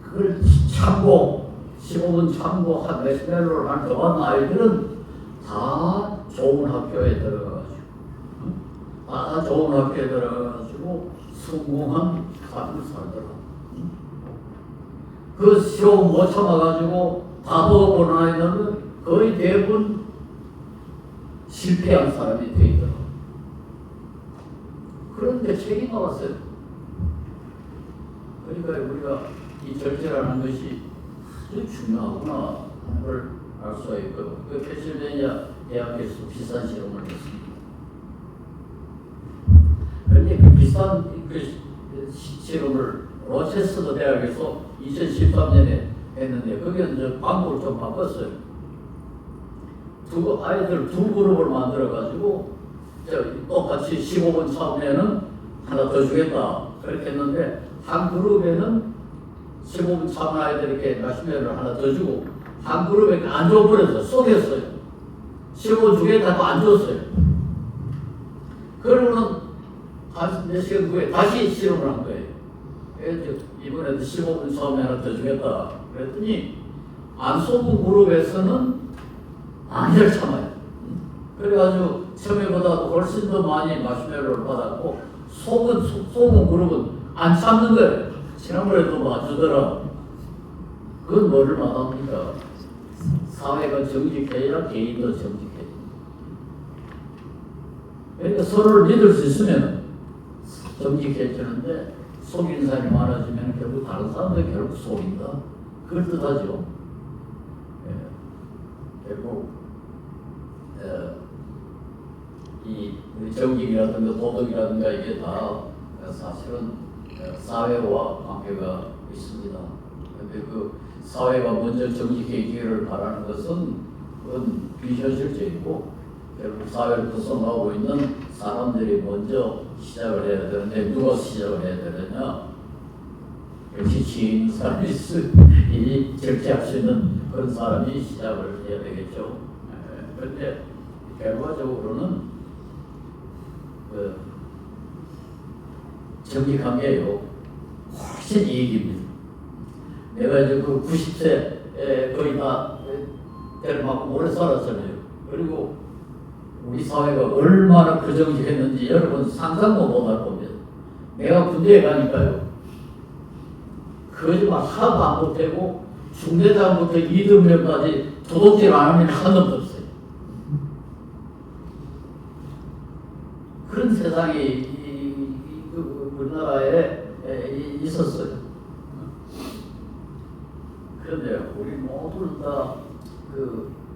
그걸 참고 15분 참고 한 마시멜로를 한 더 받은 아이들은 다 좋은 학교에 들어가가지고 다 좋은 학교에 들어가가지고 성공한 삶을 살더라. 그 시험 못 참아가지고 다 먹어보는 아이들은 거의 대부분 실패한 사람이 돼 있더라. 그런데 책이 나왔어요. 그러니까 우리가 이 절제라는 것이 아주 중요하구나 를 알 수가 있고, 그 펜실베니아 대학에서 비슷한 실험을 했습니다. 그런데 그 비슷한 그 실험을 로체스터 대학에서 2013년에 했는데 거기는 이제 방법을 좀 바꿨어요. 아이들 두 그룹을 만들어 가지고 똑같이 15분 참으면은 하나 더 주겠다 그렇게 했는데, 한 그룹에는 15분 참은 아이들 이렇게 마시멜로를 하나 더 주고, 한 그룹에 안 줘버려서 쏘겠어요. 15분 주겠다고 안 줬어요. 그러고는 몇 시간 후에 다시 실험을 한 거예요. 그래서 이번에도 15분 처음에 하나 더 주겠다 그랬더니 안 쏘은 그룹에서는 많이들 참아요. 그래가지고 처음에보다도 훨씬 더 많이 마시멜로를 받았고, 쏘은 그룹은 안 참는 거예요. 지난번에도 봐주더라. 그건 뭐를 말합니까? 사회가 정직해야 개인도 정직해. 그러니까 서로를 믿을 수 있으면 정직해지는데, 속이는 사람이 많아지면 결국 다른 사람도 결국 속인다. 그걸 뜻하죠. 결국 이 정직이라든가 도덕이라든가 이게 다 사실은 사회와 관계가 있습니다. 그런데 그 사회가 먼저 정직해지기를 바라는 것은 그건 비현실적이고, 결국 사회를 구성하고 있는 사람들이 먼저 시작을 해야 되는데, 누가 시작을 해야 되느냐? 역시 지혜 있는 사람이 이 절제할 수 있는 그런 사람이 시작을 해야 되겠죠. 그런데 결과적으로는 정직관계요 훨씬 이익입니다. 내가 이제 그 90세 거의 다 될 만큼 오래 살았잖아요. 그리고 우리 사회가 얼마나 부정직했는지 여러분 상상도 못할 겁니다. 내가 군대에 가니까요, 거짓말 하나도 안 못하고 중대장부터 2등병까지 도둑질 안 하면 한 놈도 없어요. 그런 세상이 우리나라에 있었어요. 그런데 우리 모두 다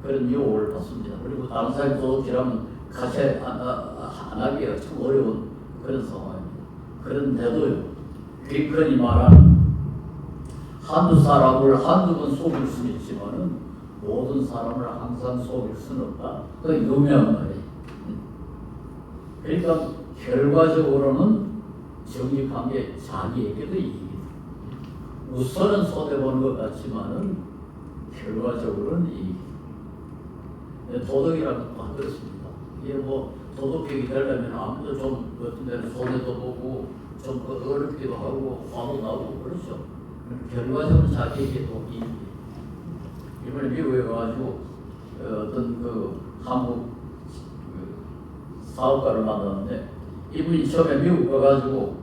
그런 유혹을 받습니다. 그리고 다른 사람이 도둑질하면 같이 안 하기가 참 어려운 그런 상황입니다. 그런데도요, 링컨이 말하는 한두 사람을 한두 번 속일 수는 있지만은 모든 사람을 항상 속일 수는 없다. 그 유명한 말이에요. 그러니까 결과적으로는 정직한 게 자기에게도 이익이다. 우선은 손해보는 것 같지만은 결과적으로는 이익이다. 도덕이라는 것도 안 그렇습니다. 이게 뭐 도덕적이 되려면 아무도 좀 어떤 데는 손해도 보고 좀 어렵기도 하고 화도 나고 그렇죠. 결과적으로 자기에게도 이익이에요. 이번에 미국에 가가지고 어떤 그 한국 사업가를 만났는데, 이분이 처음에 미국 가가지고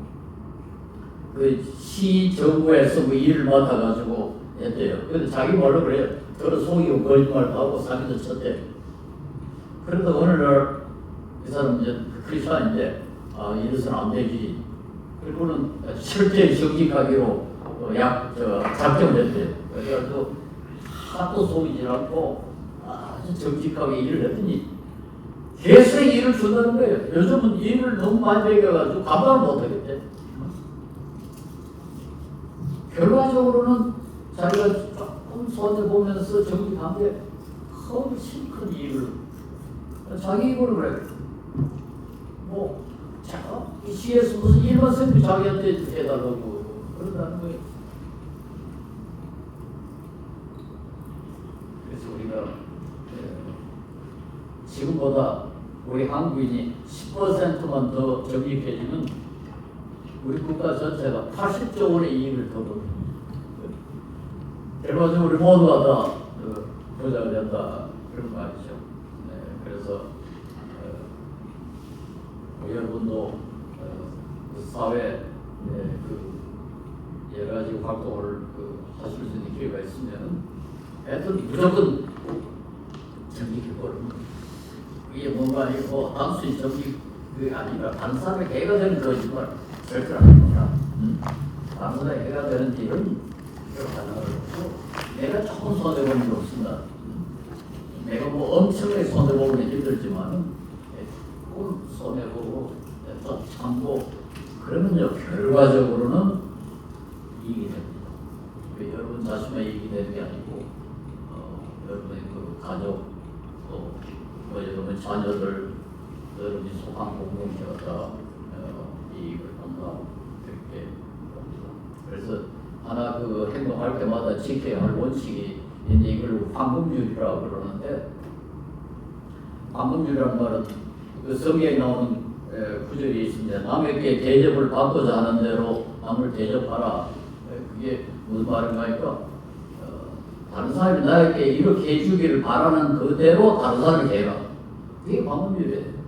그 시정부에서 그 일을 맡아가지고 했대요. 근데 자기 말로 그래요. 저를 속이고 거짓말도 하고 사기도 쳤대요. 그런데 어느 날 이 사람 이제 크리스찬인데, 이래서는 안 되지. 그리고는 철저히 정직하기로 작정을 했대요. 그래서 하도 속이지 않고 아주 정직하게 일을 했더니 계속 일을 준다는 거예요. 요즘은 일을 너무 많이 배겨가지고 감당을 못하겠대. 결과적으로는 자기가 조금 손해보면서 정직한 게 훨씬 큰 이익을, 자기 이거를 그래. 뭐, 이 시에서 무슨 일만 생기면 자기한테 해달라고 그런다는 거예요. 그래서 우리가 지금보다 우리 한국인이 10%만 더 정직해지면 우리 국가 전체가 80조 원의 이익을 더 벌어요. 결과적으로 우리 모두가 다 부자가 된다 그런 말이죠. 그래서 여러분도 그 사회 여러 가지 활동을 하실 수 있는 기회가 있으면 하여튼 무조건 정직해버리면 이게 뭔가 아니고 단순히 정직이 아니라 다른 사람의 해가 되는 거짓말 절대 아닙니다. 다른 사람의 해가 되는 일은 하나를 하고 내가 조금 손해보는 게 없습니다. 내가 뭐 엄청나게 손해보면 힘들지만은 조금 손해보고 또 참고 그러면요 결과적으로는 이익이 됩니다. 여러분 자신만 이익이 되는 게 아니고 여러분의 그 가족 또 여러분 자녀들 여러분이 속한 공동체가 다 이익을 한다 그렇게 봅니다. 그래서 하나 그 행동할 때마다 지켜야 할 원칙이 이제 이걸 황금률이라고 그러는데 황금률이라는 말은 그 성경에 나오는 구절이 있습니다. 남에게 대접을 받고자 하는 대로 남을 대접하라. 그게 무슨 말인가니까 다른 사람이 나에게 이렇게 해주기를 바라는 그대로 다른 사람이 해라. 그게 황금률이에요.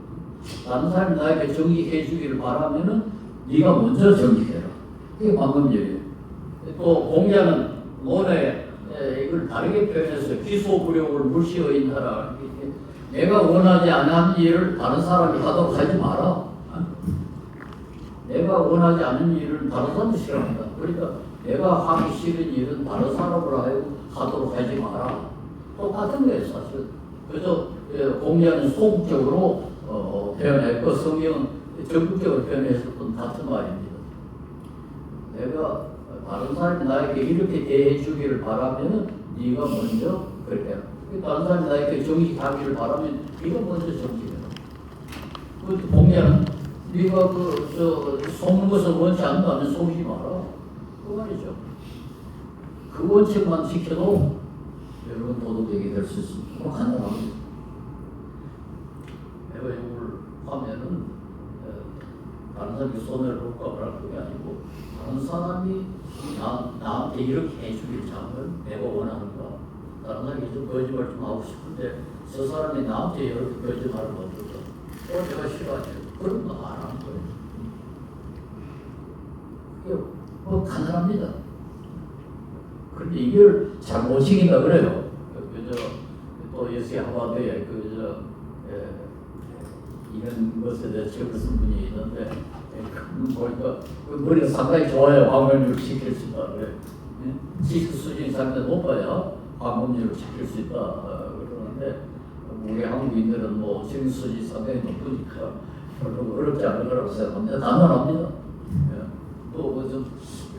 다른 사람이 나에게 정직해 주기를 바라면은 네가 먼저 정직해라. 그게 황금률이에요. 또 공자는 논에 이걸 다르게 표현해서 기소불욕을 물시어인하라. 내가 원하지 않은 일을 다른 사람이 하도록 하지 마라. 내가 원하지 않은 일을 다른 사람이 싫어한다. 그러니까 내가 하기 싫은 일은 다른 사람으로 하도록 하지 마라. 똑같은 거예요, 사실. 그래서 공자는 소극적으로 표현했고 성경은 적극적으로 표현했었던 같은 말입니다. 내가 다른 사람이 나에게 이렇게 대해 주기를 바라면 네가 먼저 그렇게 해라. 다른 사람이 나에게 정직하기를 바라면 네가 먼저 정직해라. 그 공자는 네가 속는 것을 원치 않는다면 속이지 마라. 그 말이죠. 그 원칙만 지켜도 여러분 도덕적이 될 수 있습니다. 간단합니다. 내가 이걸 하면은 다른 사람이 손해를 볼까 말할 그게 아니고 다른 사람이 나한테 이렇게 해주길 잘하면 내가 원하는가. 다른 사람이 좀 거짓말 좀 하고 싶은데 저 사람이 나한테 이렇게 거짓말을 못할까. 내가 싫어하지. 그런 거 안 하는 거예요. 그게 뭐 가능합니다. 그런데 이걸 잘 못 지킨다 그래요. 또 예수의 하바드에 이런 것에 대해서 책을 쓴 분이 있는데 보니까 머리가 상당히 좋아요. 황금률을 지킬 수 있다. 지식 수준이 상당히 높아야 황금률을 지킬 수 있다. 그러는데 우리 한국인들은 뭐 지식 수준이 상당히 높으니까 별로 어렵지 않을 거라고 생각합니다. 단단합니다. 또 좀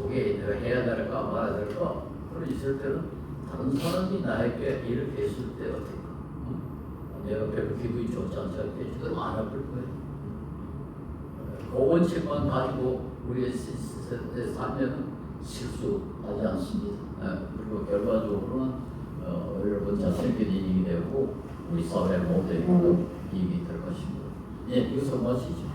이게 내가 해야 될까 말아야 될까 그런 있을 때는 다른 사람이 나에게 이렇게 했을 때 어떨까? 내가 별로 기분이 좋지 않을 때 그럼 안 아플 거예요. 그 원칙만 가지고 우리의 살면 실수하지 않습니다. 그리고 결과적으로는 여러분 자신에게 이익이 되고 우리 사회 모두에게 이익이 될 것입니다. 예, 이것을 마치죠.